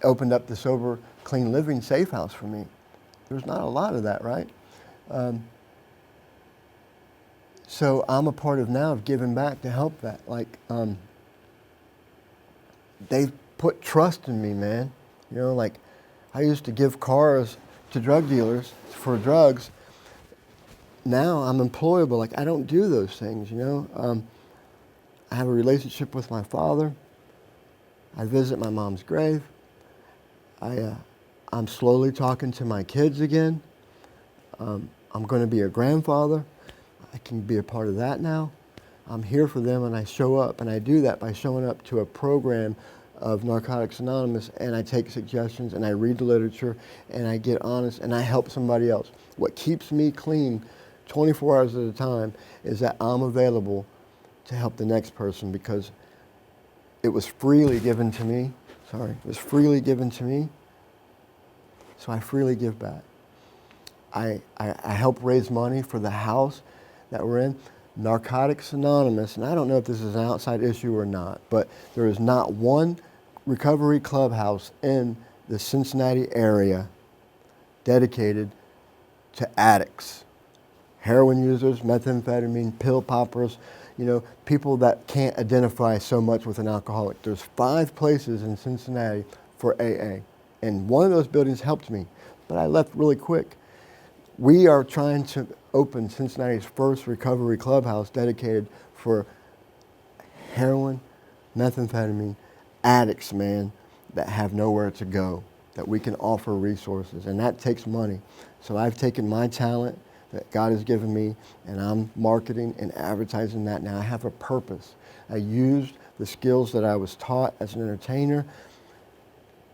Opened up the sober, clean living, safe house for me. There's not a lot of that, right? So I'm a part of now of giving back to help that. Like, they've put trust in me, man. You know, like I used to give cars to drug dealers for drugs. Now I'm employable. Like I don't do those things, you know. I have a relationship with my father. I visit my mom's grave. I'm slowly talking to my kids again. I'm going to be a grandfather. I can be a part of that now. I'm here for them and I show up, and I do that by showing up to a program of Narcotics Anonymous, and I take suggestions and I read the literature and I get honest and I help somebody else. What keeps me clean 24 hours at a time is that I'm available to help the next person because it was freely given to me. It was freely given to me, so I freely give back. I help raise money for the house that we're in. Narcotics Anonymous, and I don't know if this is an outside issue or not, but there is not one recovery clubhouse in the Cincinnati area dedicated to addicts, heroin users, methamphetamine, pill poppers, you know, people that can't identify so much with an alcoholic. There's 5 places in Cincinnati for AA, and one of those buildings helped me, but I left really quick. We are trying to open Cincinnati's first recovery clubhouse dedicated for heroin, methamphetamine, addicts, man, that have nowhere to go, that we can offer resources, and that takes money. So I've taken my talent that God has given me, and I'm marketing and advertising that now. I have a purpose. I used the skills that I was taught as an entertainer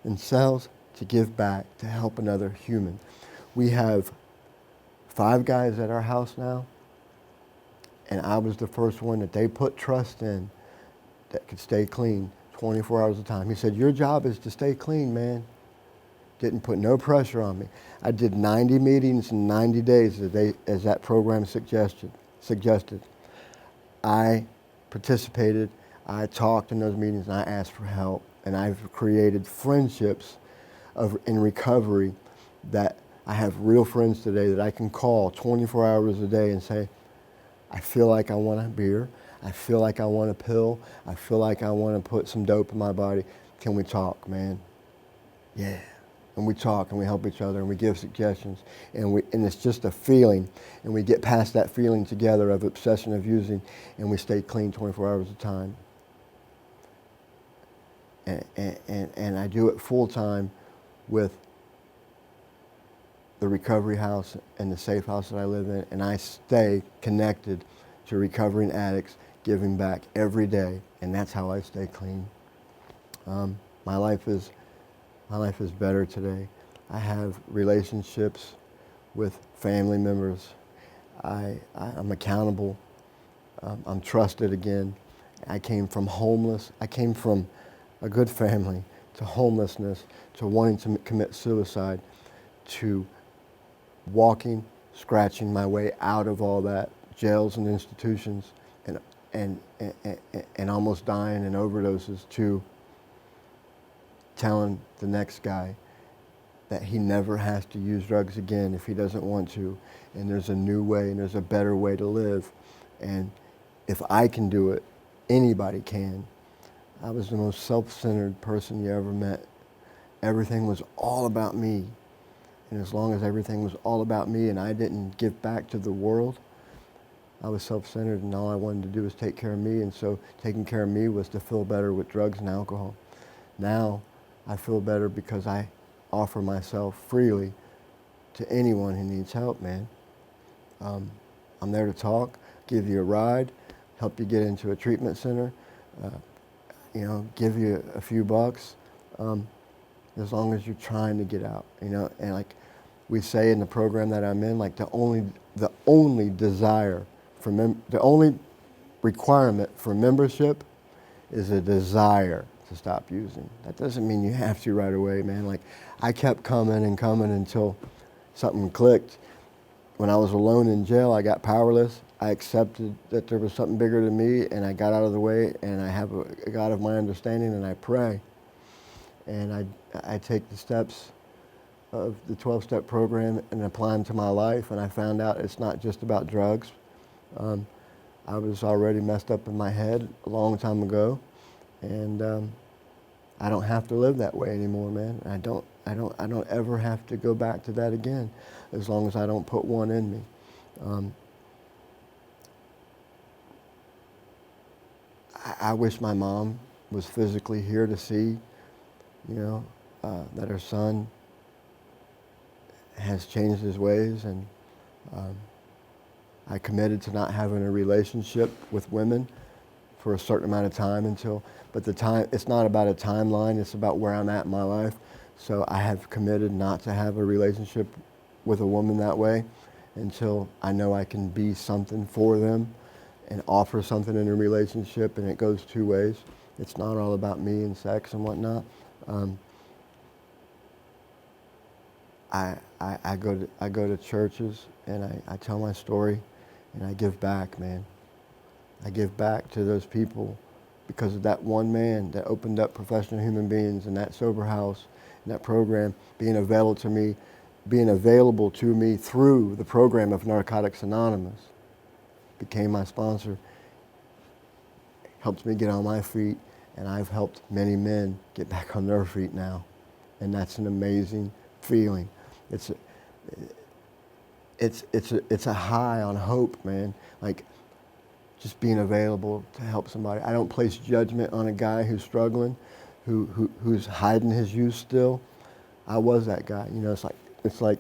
in sales to give back, to help another human. We have 5 guys at our house now, and I was the first one that they put trust in that could stay clean 24 hours a time. He said, your job is to stay clean, man. Didn't put no pressure on me. I did 90 meetings in 90 days as that program suggested. I participated, I talked in those meetings, and I asked for help. And I've created friendships in recovery that I have real friends today that I can call 24 hours a day and say, I feel like I want a beer. I feel like I want a pill. I feel like I want to put some dope in my body. Can we talk, man? Yeah. And we talk and we help each other and we give suggestions. And it's just a feeling. And we get past that feeling together of obsession of using, and we stay clean 24 hours at a time. And I do it full time with the recovery house and the safe house that I live in, and I stay connected to recovering addicts, giving back every day, and that's how I stay clean. My life is better today. I have relationships with family members. I'm accountable. I'm trusted again. I came from homeless. I came from a good family to homelessness, to wanting to commit suicide, to walking, scratching my way out of all that, jails and institutions, and almost dying in overdoses, to telling the next guy that he never has to use drugs again if he doesn't want to, and there's a new way and there's a better way to live. And if I can do it, anybody can. I was the most self-centered person you ever met. Everything was all about me. And as long as everything was all about me and I didn't give back to the world, I was self-centered, and all I wanted to do was take care of me. And so taking care of me was to feel better with drugs and alcohol. Now I feel better because I offer myself freely to anyone who needs help, man. I'm there to talk, give you a ride, help you get into a treatment center, give you a few bucks, as long as you're trying to get out, and like we say in the program that I'm in, like the only desire for the only requirement for membership is a desire to stop using. That doesn't mean you have to right away, man. Like, I kept coming and coming until something clicked. When I was alone in jail, I got powerless. I accepted that there was something bigger than me, and I got out of the way, and I have a God of my understanding, and I pray. And I take the steps of the 12-step program and apply them to my life, and I found out it's not just about drugs. I was already messed up in my head a long time ago, and I don't have to live that way anymore, man. I don't ever have to go back to that again, as long as I don't put one in me. I wish my mom was physically here to see, that her son has changed his ways, and I committed to not having a relationship with women for a certain amount of time but it's not about a timeline, it's about where I'm at in my life. So I have committed not to have a relationship with a woman that way until I know I can be something for them and offer something in a relationship, and it goes two ways. It's not all about me and sex and whatnot. I go to churches, and I tell my story, and I give back, man. I give back to those people because of that one man that opened up Professional Human Beings and that sober house and that program being available to me through the program of Narcotics Anonymous. Became my sponsor, helped me get on my feet, and I've helped many men get back on their feet now. And that's an amazing feeling. It's a high on hope, man. Like, just being available to help somebody. I don't place judgment on a guy who's struggling, who's hiding his use still. I was that guy. It's like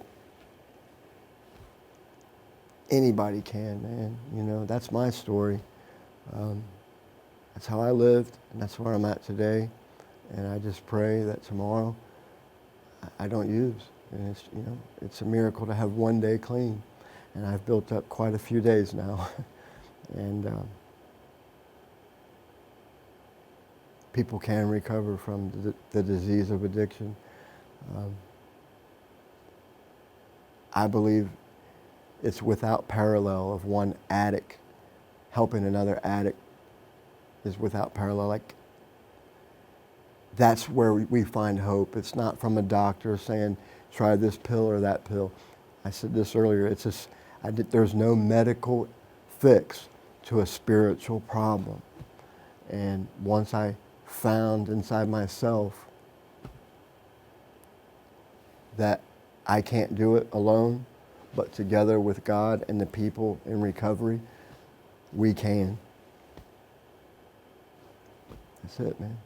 anybody can, man. That's my story. That's how I lived, and that's where I'm at today. And I just pray that tomorrow I don't use. And it's a miracle to have one day clean. And I've built up quite a few days now. And people can recover from the disease of addiction. I believe it's without parallel of one addict helping another addict is without parallel. Like, that's where we find hope. It's not from a doctor saying, try this pill or that pill. I said this earlier, there's no medical fix to a spiritual problem. And once I found inside myself that I can't do it alone, but together with God and the people in recovery, we can. That's it, man.